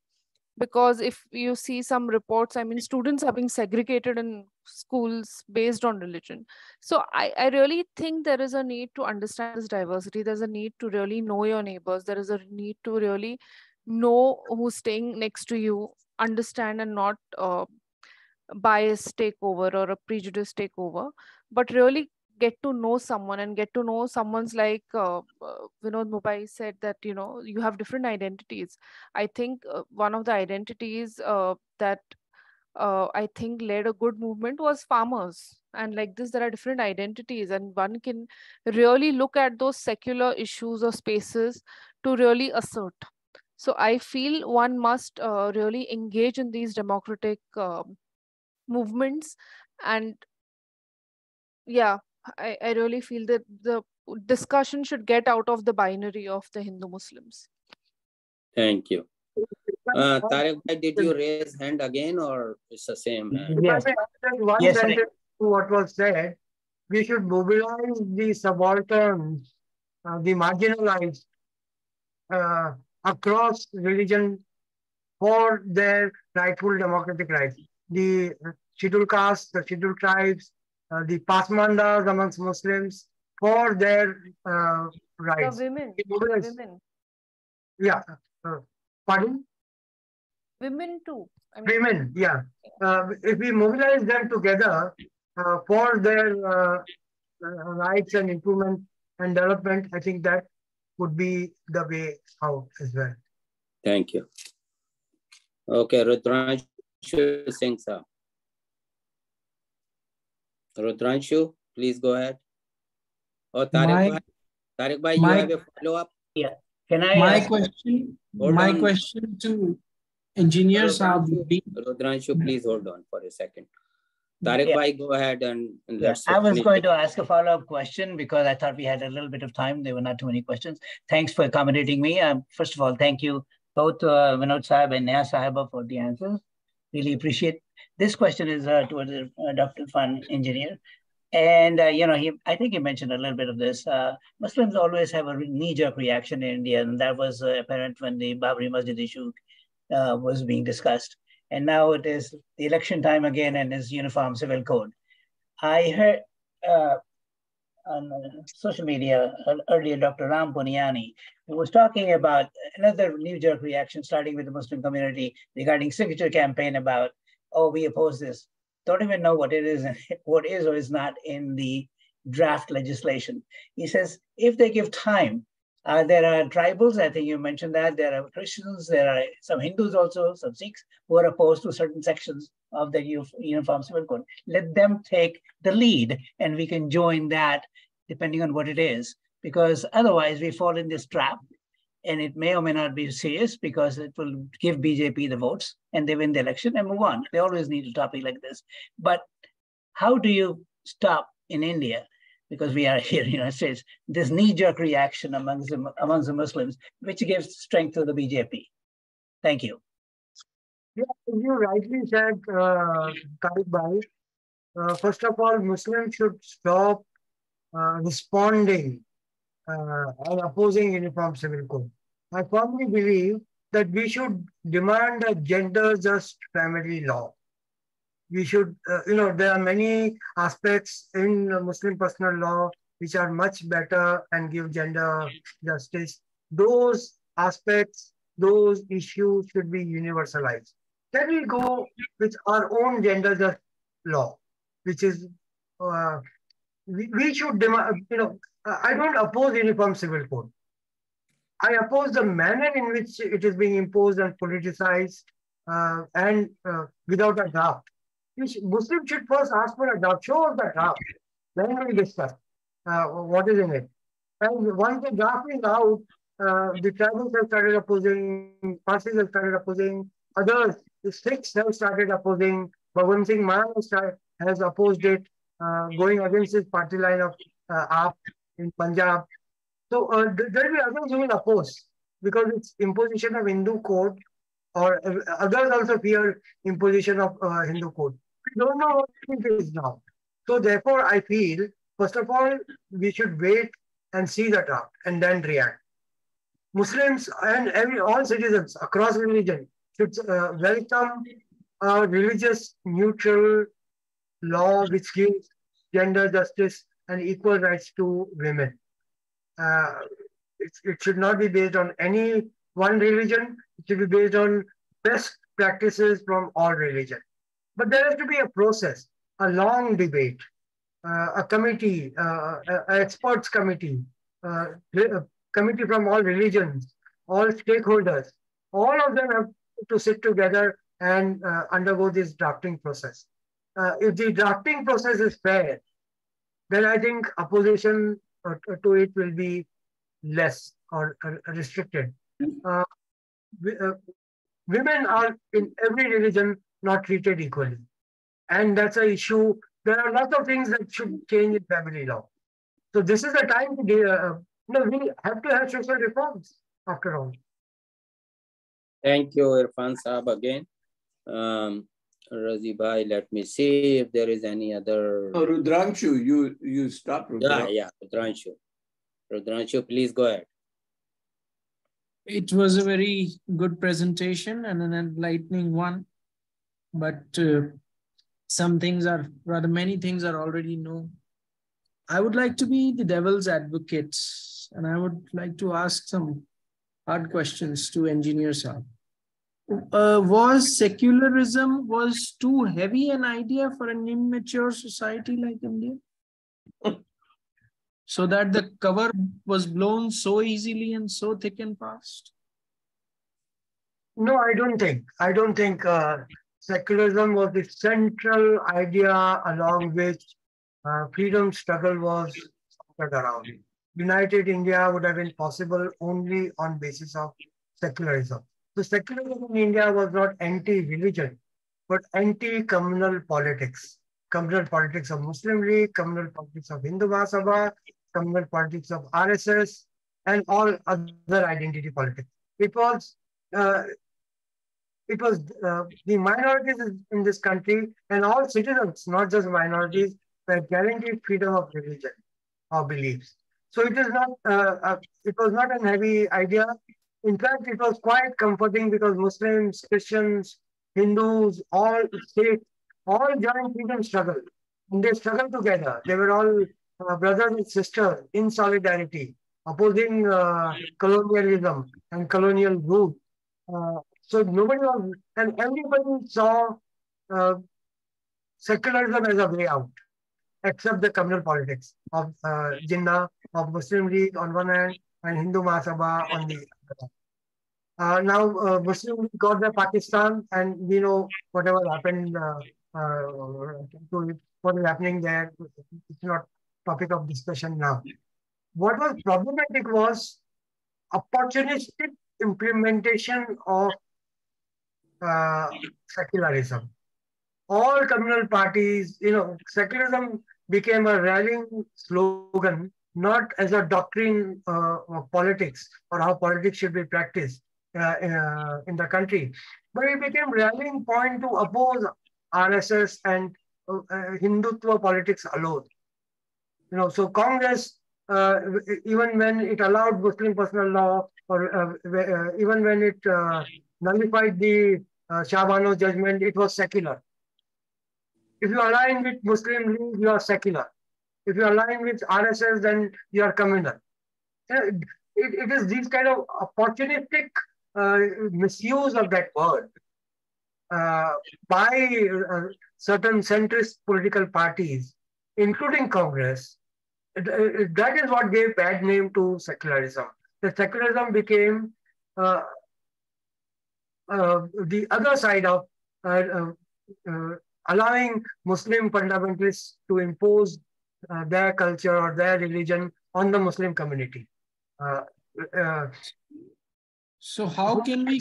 Because if you see some reports, I mean, students are being segregated in schools based on religion. So I really think there is a need to understand this diversity. There's a need to really know your neighbors. There is a need to really know who's staying next to you, understand, and not bias take over or a prejudice take over, but really get to know someone and get to know someone's, like Vinod Mubai said, that you have different identities. I think one of the identities that I think led a good movement was farmers. And like this, there are different identities, and one can really look at those secular issues or spaces to really assert. So I feel one must really engage in these democratic movements. And yeah, I really feel that the discussion should get out of the binary of the Hindu Muslims. Thank you. Tariq bhai, did you raise hand again, or it's the same hand? Yes. One sentence to what was said, we should mobilize the subalterns, the marginalized across religion for their rightful democratic rights. The scheduled castes, the scheduled tribes, the pasmandas amongst Muslims for their rights. The women. Yeah. Pardon? Women too. I mean, Women, yeah. If we mobilize them together for their rights and improvement and development, I think that would be the way out as well. Thank you. Okay, Rudranshu Singh sir. Rudranshu, please go ahead. Oh, Tariq bhai, you have a follow-up? Yeah. Can I? My question to engineers are. Rudranshu, please hold on for a second. Tariq bhai, go ahead and let's. I was going to ask a follow-up question because I thought we had a little bit of time. There were not too many questions. Thanks for accommodating me. First of all, thank you both Vinod Sahib and Neha Sahiba for the answers. Really appreciate. This question is towards Dr. Irfan Engineer. And, I think he mentioned a little bit of this. Muslims always have a knee-jerk reaction in India, and that was apparent when the Babri Masjid issue was being discussed. And now it is the election time again and his uniform civil code. I heard on social media earlier, Dr. Ram Puniani, who was talking about another knee-jerk reaction starting with the Muslim community regarding signature campaign about, oh, we oppose this. Don't even know what it is and what is or is not in the draft legislation. He says, if they give time, there are tribals, I think you mentioned that, there are Christians, there are some Hindus also, some Sikhs, who are opposed to certain sections of the Uniform Civil Code. Let them take the lead and we can join that depending on what it is, because otherwise we fall in this trap and it may or may not be serious because it will give BJP the votes and they win the election and move on. They always need a topic like this. But how do you stop in India, because we are here in the United States, this knee-jerk reaction amongst the Muslims, which gives strength to the BJP? Thank you. Yeah, you rightly said, Tariq bhai. First of all, Muslims should stop responding and opposing Uniform Civil Code. I firmly believe that we should demand a gender-just family law. We should, there are many aspects in Muslim personal law which are much better and give gender justice. Those aspects, those issues should be universalized. Then we go with our own gender-just law, which is, we should demand, I don't oppose Uniform Civil Code. I oppose the manner in which it is being imposed and politicized and without a draft. Muslims should first ask for a draft. Show us the draft. Then we discuss what is in it. And once the draft is out, the tribals have started opposing, Parsis have started opposing, others, the Sikhs have started opposing, Bhavan Singh Maan has opposed it, going against his party line of AAP in Punjab. So there will be others who will oppose because it's imposition of Hindu code, or others also fear imposition of Hindu code. We don't know what it is now. So therefore, I feel, first of all, we should wait and see the draft and then react. Muslims and all citizens across religion should welcome a religious neutral law which gives gender justice and equal rights to women. It should not be based on any one religion. It should be based on best practices from all religions. But there has to be a process, a long debate, a committee, an experts committee, a committee from all religions, all stakeholders. All of them have to sit together and undergo this drafting process. If the drafting process is fair, then I think opposition to it will be less or restricted. Women are in every religion not treated equally. And that's an issue. There are lots of things that should change in family law. So this is the time to, we have to have social reforms after all. Thank you, Irfan Saab again. Razi bhai, let me see if there is any other. Oh, Rudranshu, you stop. Yeah, Rudranshu. Rudranshu, please go ahead. It was a very good presentation and an enlightening one, but some things are, rather many things are already known. I would like to be the devil's advocate, and I would like to ask some hard questions to Engineer Saab. Was secularism too heavy an idea for an immature society like India? So that the cover was blown so easily and so thick and fast? No, I don't think. Secularism was the central idea along which freedom struggle was centered around. United India would have been possible only on basis of secularism. So secularism in India was not anti-religion, but anti-communal politics. Communal politics of Muslim League, communal politics of Hindu Mahasabha, communal politics of RSS, and all other identity politics. It was the minorities in this country and all citizens, not just minorities, were guaranteed freedom of religion or beliefs. So it is not. It was not a heavy idea. In fact, it was quite comforting because Muslims, Christians, Hindus, all states, all joined freedom struggle. And they struggled together. They were all brothers and sisters in solidarity, opposing colonialism and colonial rule. So nobody was, and everybody saw secularism as a way out, except the communal politics of Jinnah, of Muslim League on one hand, and Hindu Mahasabha on the other. Now, Muslim League got the Pakistan, and we know whatever happened to what is happening there. It's not topic of discussion now. What was problematic was opportunistic implementation of secularism. All communal parties, secularism became a rallying slogan, not as a doctrine of politics or how politics should be practiced in the country, but it became rallying point to oppose RSS and Hindutva politics alone. So Congress, even when it allowed Muslim personal law, or even when it nullified the Shah Bano judgment, it was secular. If you align with Muslim League, you are secular. If you align with RSS, then you are communal. It is these kind of opportunistic misuse of that word by certain centrist political parties, including Congress. That is what gave bad name to secularism. The secularism became the other side of allowing Muslim fundamentalists to impose their culture or their religion on the Muslim community. So how can we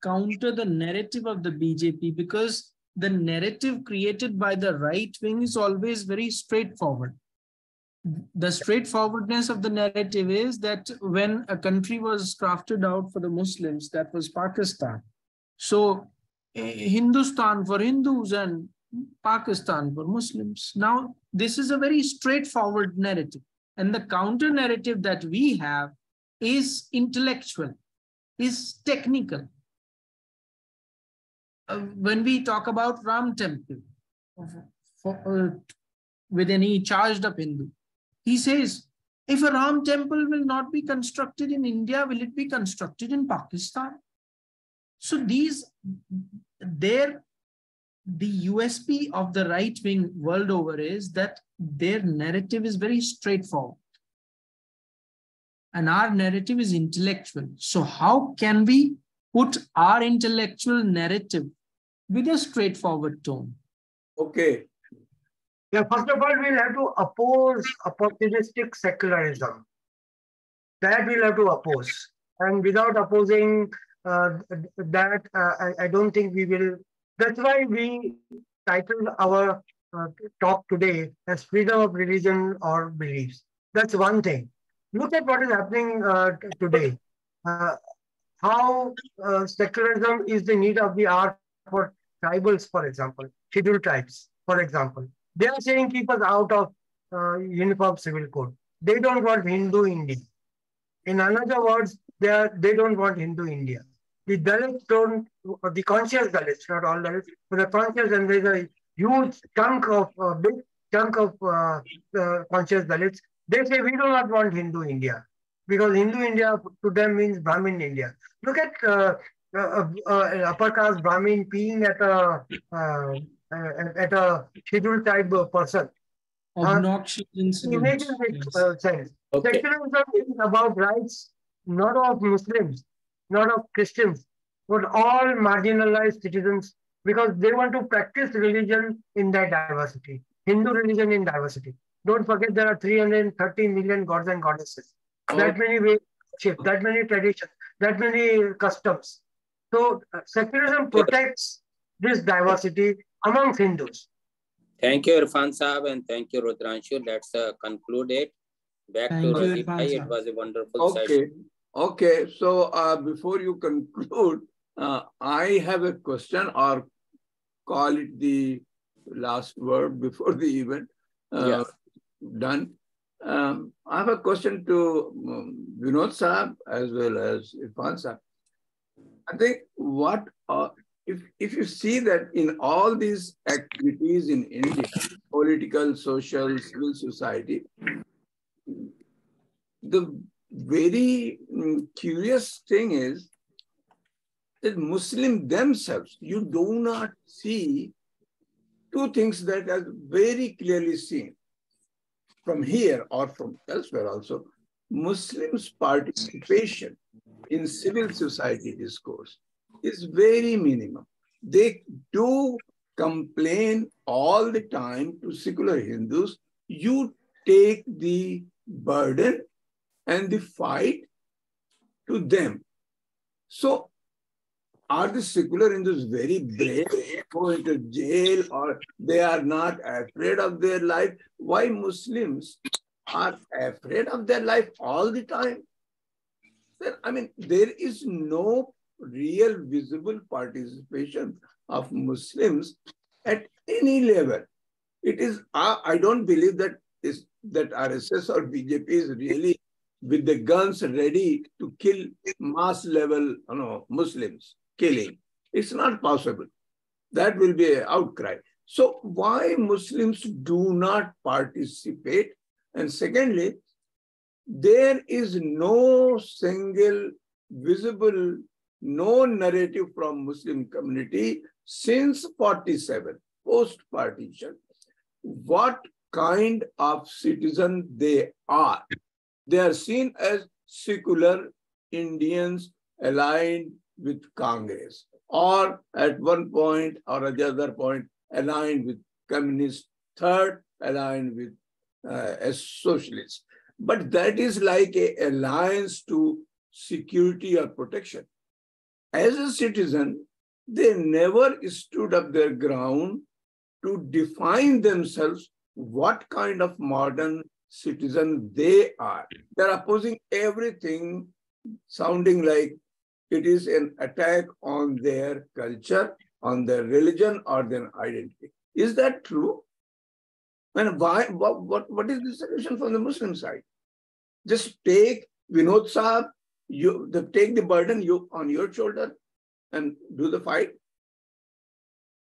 counter the narrative of the BJP? Because the narrative created by the right wing is always very straightforward. The straightforwardness of the narrative is that when a country was crafted out for the Muslims, that was Pakistan. So Hindustan for Hindus and Pakistan for Muslims. Now, this is a very straightforward narrative. And the counter narrative that we have is intellectual, is technical. when we talk about Ram Temple, with any charged up Hindu, he says, if a Ram Temple will not be constructed in India, will it be constructed in Pakistan? So the USP of the right wing world over is that their narrative is very straightforward. And our narrative is intellectual. So how can we put our intellectual narrative with a straightforward tone? Okay. Yeah, first of all, we'll have to oppose opportunistic secularism. That we'll have to oppose. And without opposing I don't think we will. That's why we titled our talk today as freedom of religion or beliefs. That's one thing. Look at what is happening today. How secularism is the need of the hour for tribals, for example, scheduled tribes, for example. They are saying keep us out of uniform civil code. They don't want Hindu India. In other words, they don't want Hindu India. The Dalits don't, the conscious Dalits, not all Dalits, but the conscious, and there's a huge chunk of, big chunk of conscious Dalits. They say we do not want Hindu India because Hindu India to them means Brahmin India. Look at upper caste Brahmin peeing at a scheduled tribe person. Obnoxious incidents. It makes sense. Okay. Secularism is about rights, not of Muslims, not of Christians, but all marginalized citizens, because they want to practice religion in their diversity, Hindu religion in diversity. Don't forget there are 330 million gods and goddesses, that many ways, that many traditions, that many customs. So secularism protects this diversity amongst Hindus. Thank you, Irfan Saab, and thank you, Rudranshu. Let's conclude it. Back to Rajiv Bhai. It was a wonderful session. Okay. So before you conclude, I have a question, or call it the last word before the event done. I have a question to Vinod Saab as well as Irfan Saab. I think if you see that in all these activities in India, political, social, civil society, the very curious thing is that Muslims themselves, you do not see two things that are very clearly seen from here or from elsewhere also. Muslims' participation in civil society discourse is very minimum. They do complain all the time to secular Hindus, you take the burden and the fight to them. So are the secular Hindus very brave, go into jail, or they are not afraid of their life? Why Muslims are afraid of their life all the time? I mean, there is no real visible participation of Muslims at any level. It is, I don't believe that RSS or BJP is really with the guns ready to kill mass level Muslims, killing. It's not possible. That will be an outcry. So why Muslims do not participate? And secondly, there is no single visible, no narrative from Muslim community since 47, post-partition, what kind of citizen they are. They are seen as secular Indians aligned with Congress, or at one point or at the other point aligned with communists, third aligned with as socialists. But that is like an alliance to security or protection. As a citizen, they never stood up their ground to define themselves what kind of modern citizen they are. They're opposing everything, sounding like it is an attack on their culture, on their religion, or their identity. Is that true? And why? What is the solution from the Muslim side? Just take Vinod Saab, take the burden on your shoulder and do the fight.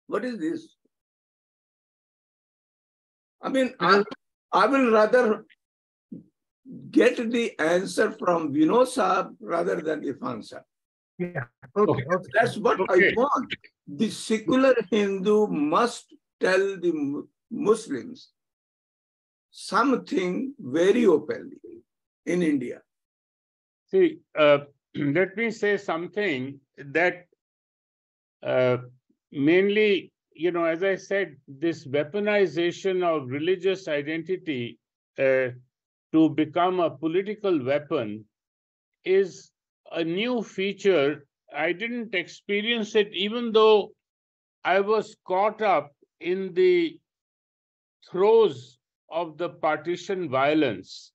What is this? I mean, I will rather get the answer from Vinod Saab rather than Irfan Saab. Yeah. Okay. That's what I want. The secular Hindu must tell the Muslims something very openly in India. See, let me say something that mainly, as I said, this weaponization of religious identity to become a political weapon is a new feature. I didn't experience it, even though I was caught up in the throes of the partition violence,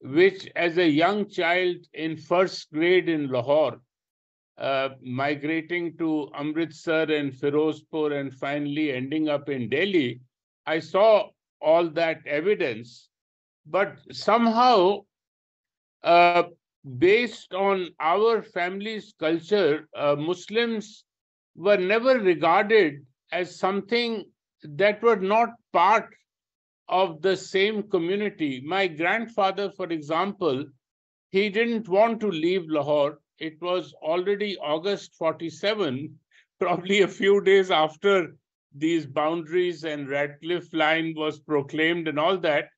which as a young child in first grade in Lahore, migrating to Amritsar and Firozpur and finally ending up in Delhi, I saw all that evidence. But somehow, based on our family's culture, Muslims were never regarded as something that were not part of the same community. My grandfather, for example, he didn't want to leave Lahore. It was already August 47, probably a few days after these boundaries and Radcliffe Line was proclaimed and all that.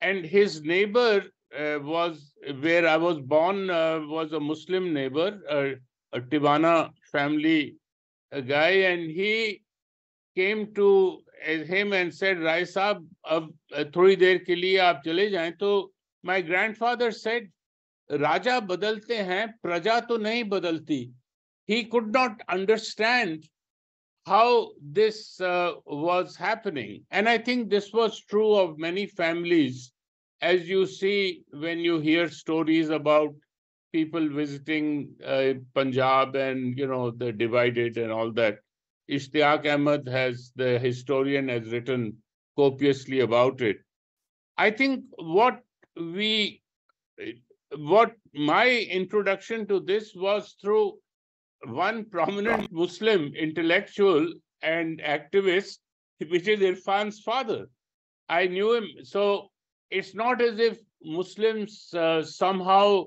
And his neighbor was where I was born, was a Muslim neighbor, a Tibana family guy, and he came to him and said, Rai Saab, ab thodi der ke liye aap chale jaएं. So my grandfather said, Raja badalte hain, praja to nahi badalti. He could not understand how this was happening. And I think this was true of many families, as you see when you hear stories about people visiting Punjab and, the divided and all that. Ishtiaq Ahmed, the historian, has written copiously about it. I think what my introduction to this was through one prominent Muslim intellectual and activist, which is Irfan's father. I knew him. So it's not as if Muslims somehow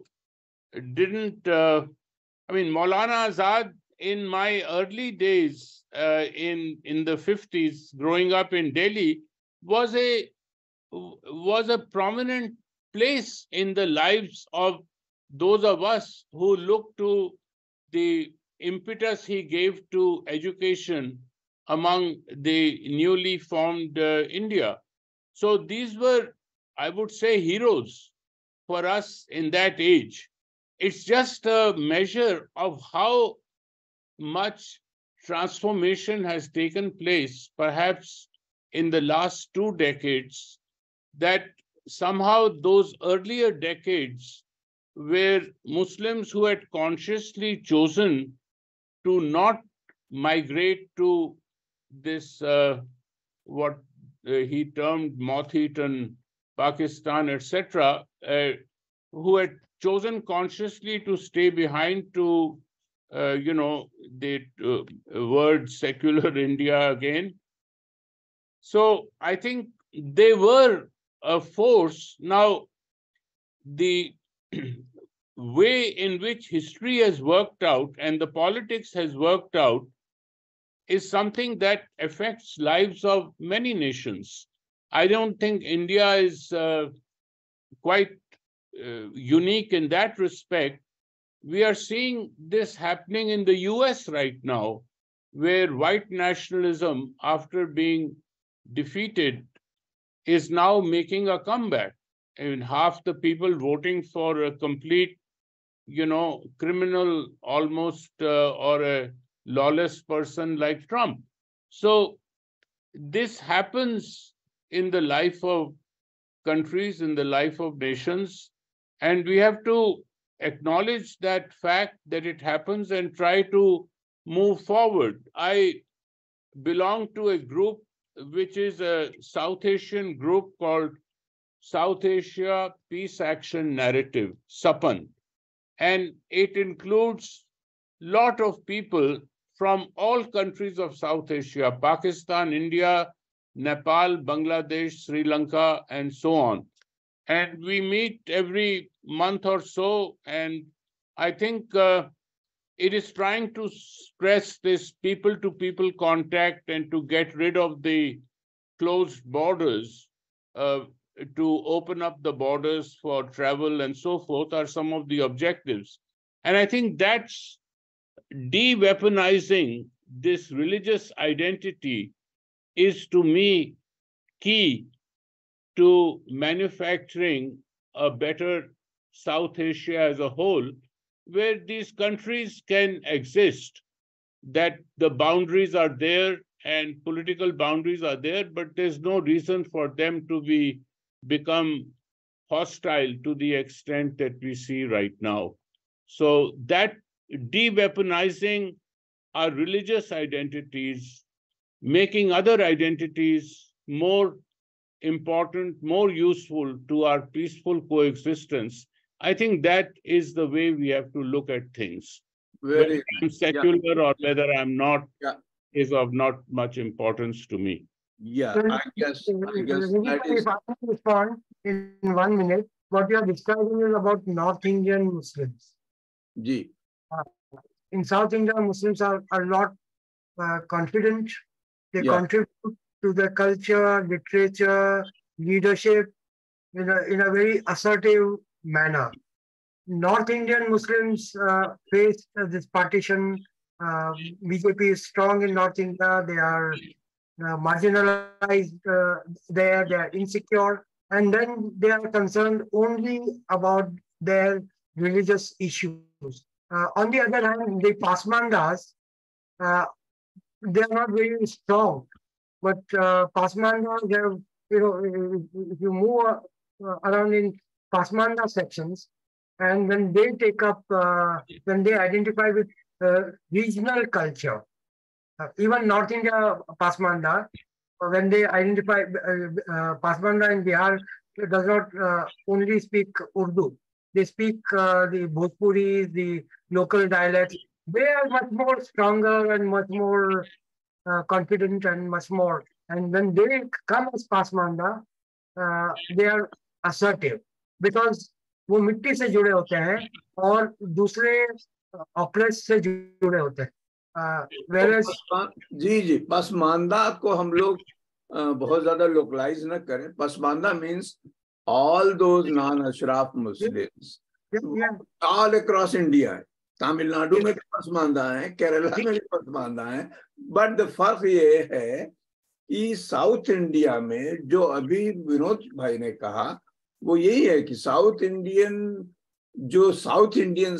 didn't, Maulana Azad, in my early days in the 50s, growing up in Delhi, was a prominent place in the lives of those of us who look to the impetus he gave to education among the newly formed India. So these were, I would say, heroes for us in that age. It's just a measure of how much transformation has taken place, perhaps in the last 2 decades, that somehow those earlier decades where Muslims who had consciously chosen to not migrate to this, what he termed moth-eaten Pakistan, etc., who had chosen consciously to stay behind to, the word secular India again. So I think they were a force. Now, the way in which history has worked out and the politics has worked out is something that affects lives of many nations. I don't think India is quite unique in that respect. We are seeing this happening in the US right now, where white nationalism, after being defeated, is now making a comeback. And half the people voting for a complete, criminal almost, or a lawless person like Trump. So this happens in the life of countries, in the life of nations, and we have to acknowledge that fact that it happens and try to move forward. I belong to a group which is a South Asian group called South Asia Peace Action Narrative, SAPAN. And it includes a lot of people from all countries of South Asia, Pakistan, India, Nepal, Bangladesh, Sri Lanka, and so on. And we meet every month or so, and I think it is trying to stress this people-to-people contact and to get rid of the closed borders, to open up the borders for travel and so forth are some of the objectives. And I think that's de-weaponizing this religious identity is, to me, key to manufacturing a better South Asia as a whole, where these countries can exist, that the boundaries are there and political boundaries are there, but there's no reason for them to become hostile to the extent that we see right now. So that de-weaponizing our religious identities, making other identities more important, more useful to our peaceful coexistence, I think that is the way we have to look at things. Whether I'm secular or whether I'm not is of not much importance to me. Yeah, I guess that is... If I can respond in 1 minute, what you are describing is about North Indian Muslims. Ji. In South India, Muslims are not confident. They contribute to the culture, literature, leadership in a very assertive manner. North Indian Muslims face this partition. BJP is strong in North India. They are marginalized there. They are insecure. And then they are concerned only about their religious issues. On the other hand, the Pasmandas, they are not very strong. But Pasmandas, if you move around in Pasmanda sections, and when they take up, when they identify with regional culture, even North India Pasmanda, when they identify Pasmanda in Bihar, does not only speak Urdu. They speak the Bhojpuri, the local dialects. They are much more stronger and much more confident and much more. And when they come as Pasmanda, they are assertive because वो मिट्टी से जुड़े होते हैं और दूसरे oppress से जुड़े होते हैं। जी पसमानदा को हम लोग बहुत ज्यादा लोकलाइज न करें। Pasmanda means all those non-ashraf Muslims all across India. Tamil Nadu में भी पसमानदा है, केरला में भी पसमानदा है, बट द फर्क ये है कि साउथ इंडिया में जो अभी विनोद भाई ने कहा वो यही है कि साउथ इंडियंस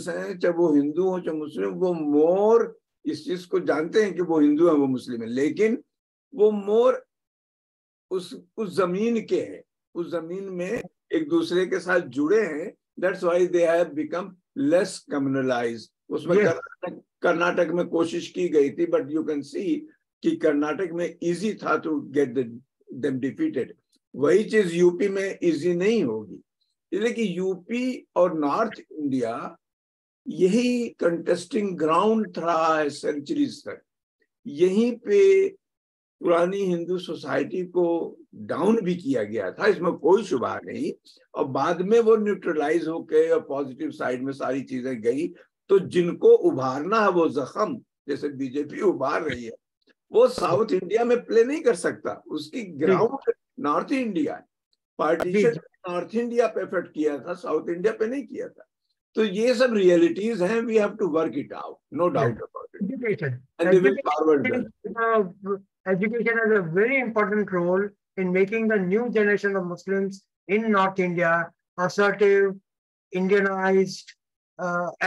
हैं, चाहे वो हिंदू हो चाहे मुस्लिम, वो मोर इस चीज को जानते हैं कि वो हिंदू है वो मुस्लिम है, लेकिन वो मोर उस जमीन के हैं, उस जमीन में एक दूसरे के साथ जुड़े हैं। That's why they have become less communalised. उसमें कर्नाटक में कोशिश की गई थी, बट यू कैन सी कि कर्नाटक में इजी था टू गेट देम डिफीटेड। वही चीज यूपी में इजी नहीं होगी, इसलिए कि यूपी और नॉर्थ इंडिया यही कंटेस्टिंग ग्राउंड रहा है सेंचुरीज तक। यहीं पे पुरानी हिंदू सोसाइटी को डाउन भी किया गया था, इसमें कोई शुबा नहीं, और बाद में वो न्यूट्रलाइज होके और पॉजिटिव साइड में सारी चीजें गई। तो जिनको उभारना है वो जख्म, जैसे बीजेपी उभार रही है, वो साउथ इंडिया में प्ले नहीं कर सकता। उसकी ग्राउंड नॉर्थ इंडिया है। पार्टीशन नॉर्थ इंडिया पे इफेक्ट किया था, साउथ इंडिया पे नहीं किया था। तो ये सब रियलिटीज हैं, we have to work it out, no doubt about it, and we will forward that. Education has a very important role in making the new generation of Muslims in North India assertive, Indianized,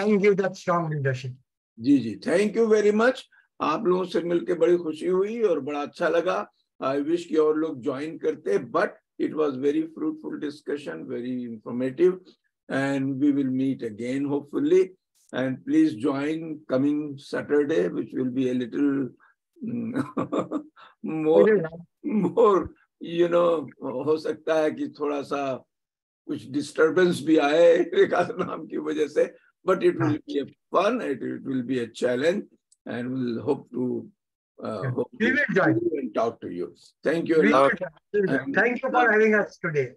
and give that strong leadership. जी thank you very much. आप लोगों से मिलकर बड़ी खुशी हुई और बड़ा अच्छा लगा। आई विश कि और लोग ज्वाइन करते, but it was very fruitful discussion, very informative, and we will meet again hopefully, and please join coming Saturday which will be a little more हो सकता है कि थोड़ा सा कुछ डिस्टर्बेंस भी आए नाम की वजह से, but it will be a fun, it will be a challenge, and we'll hope to we will join and talk to you. Thank you. Thank you for having us today.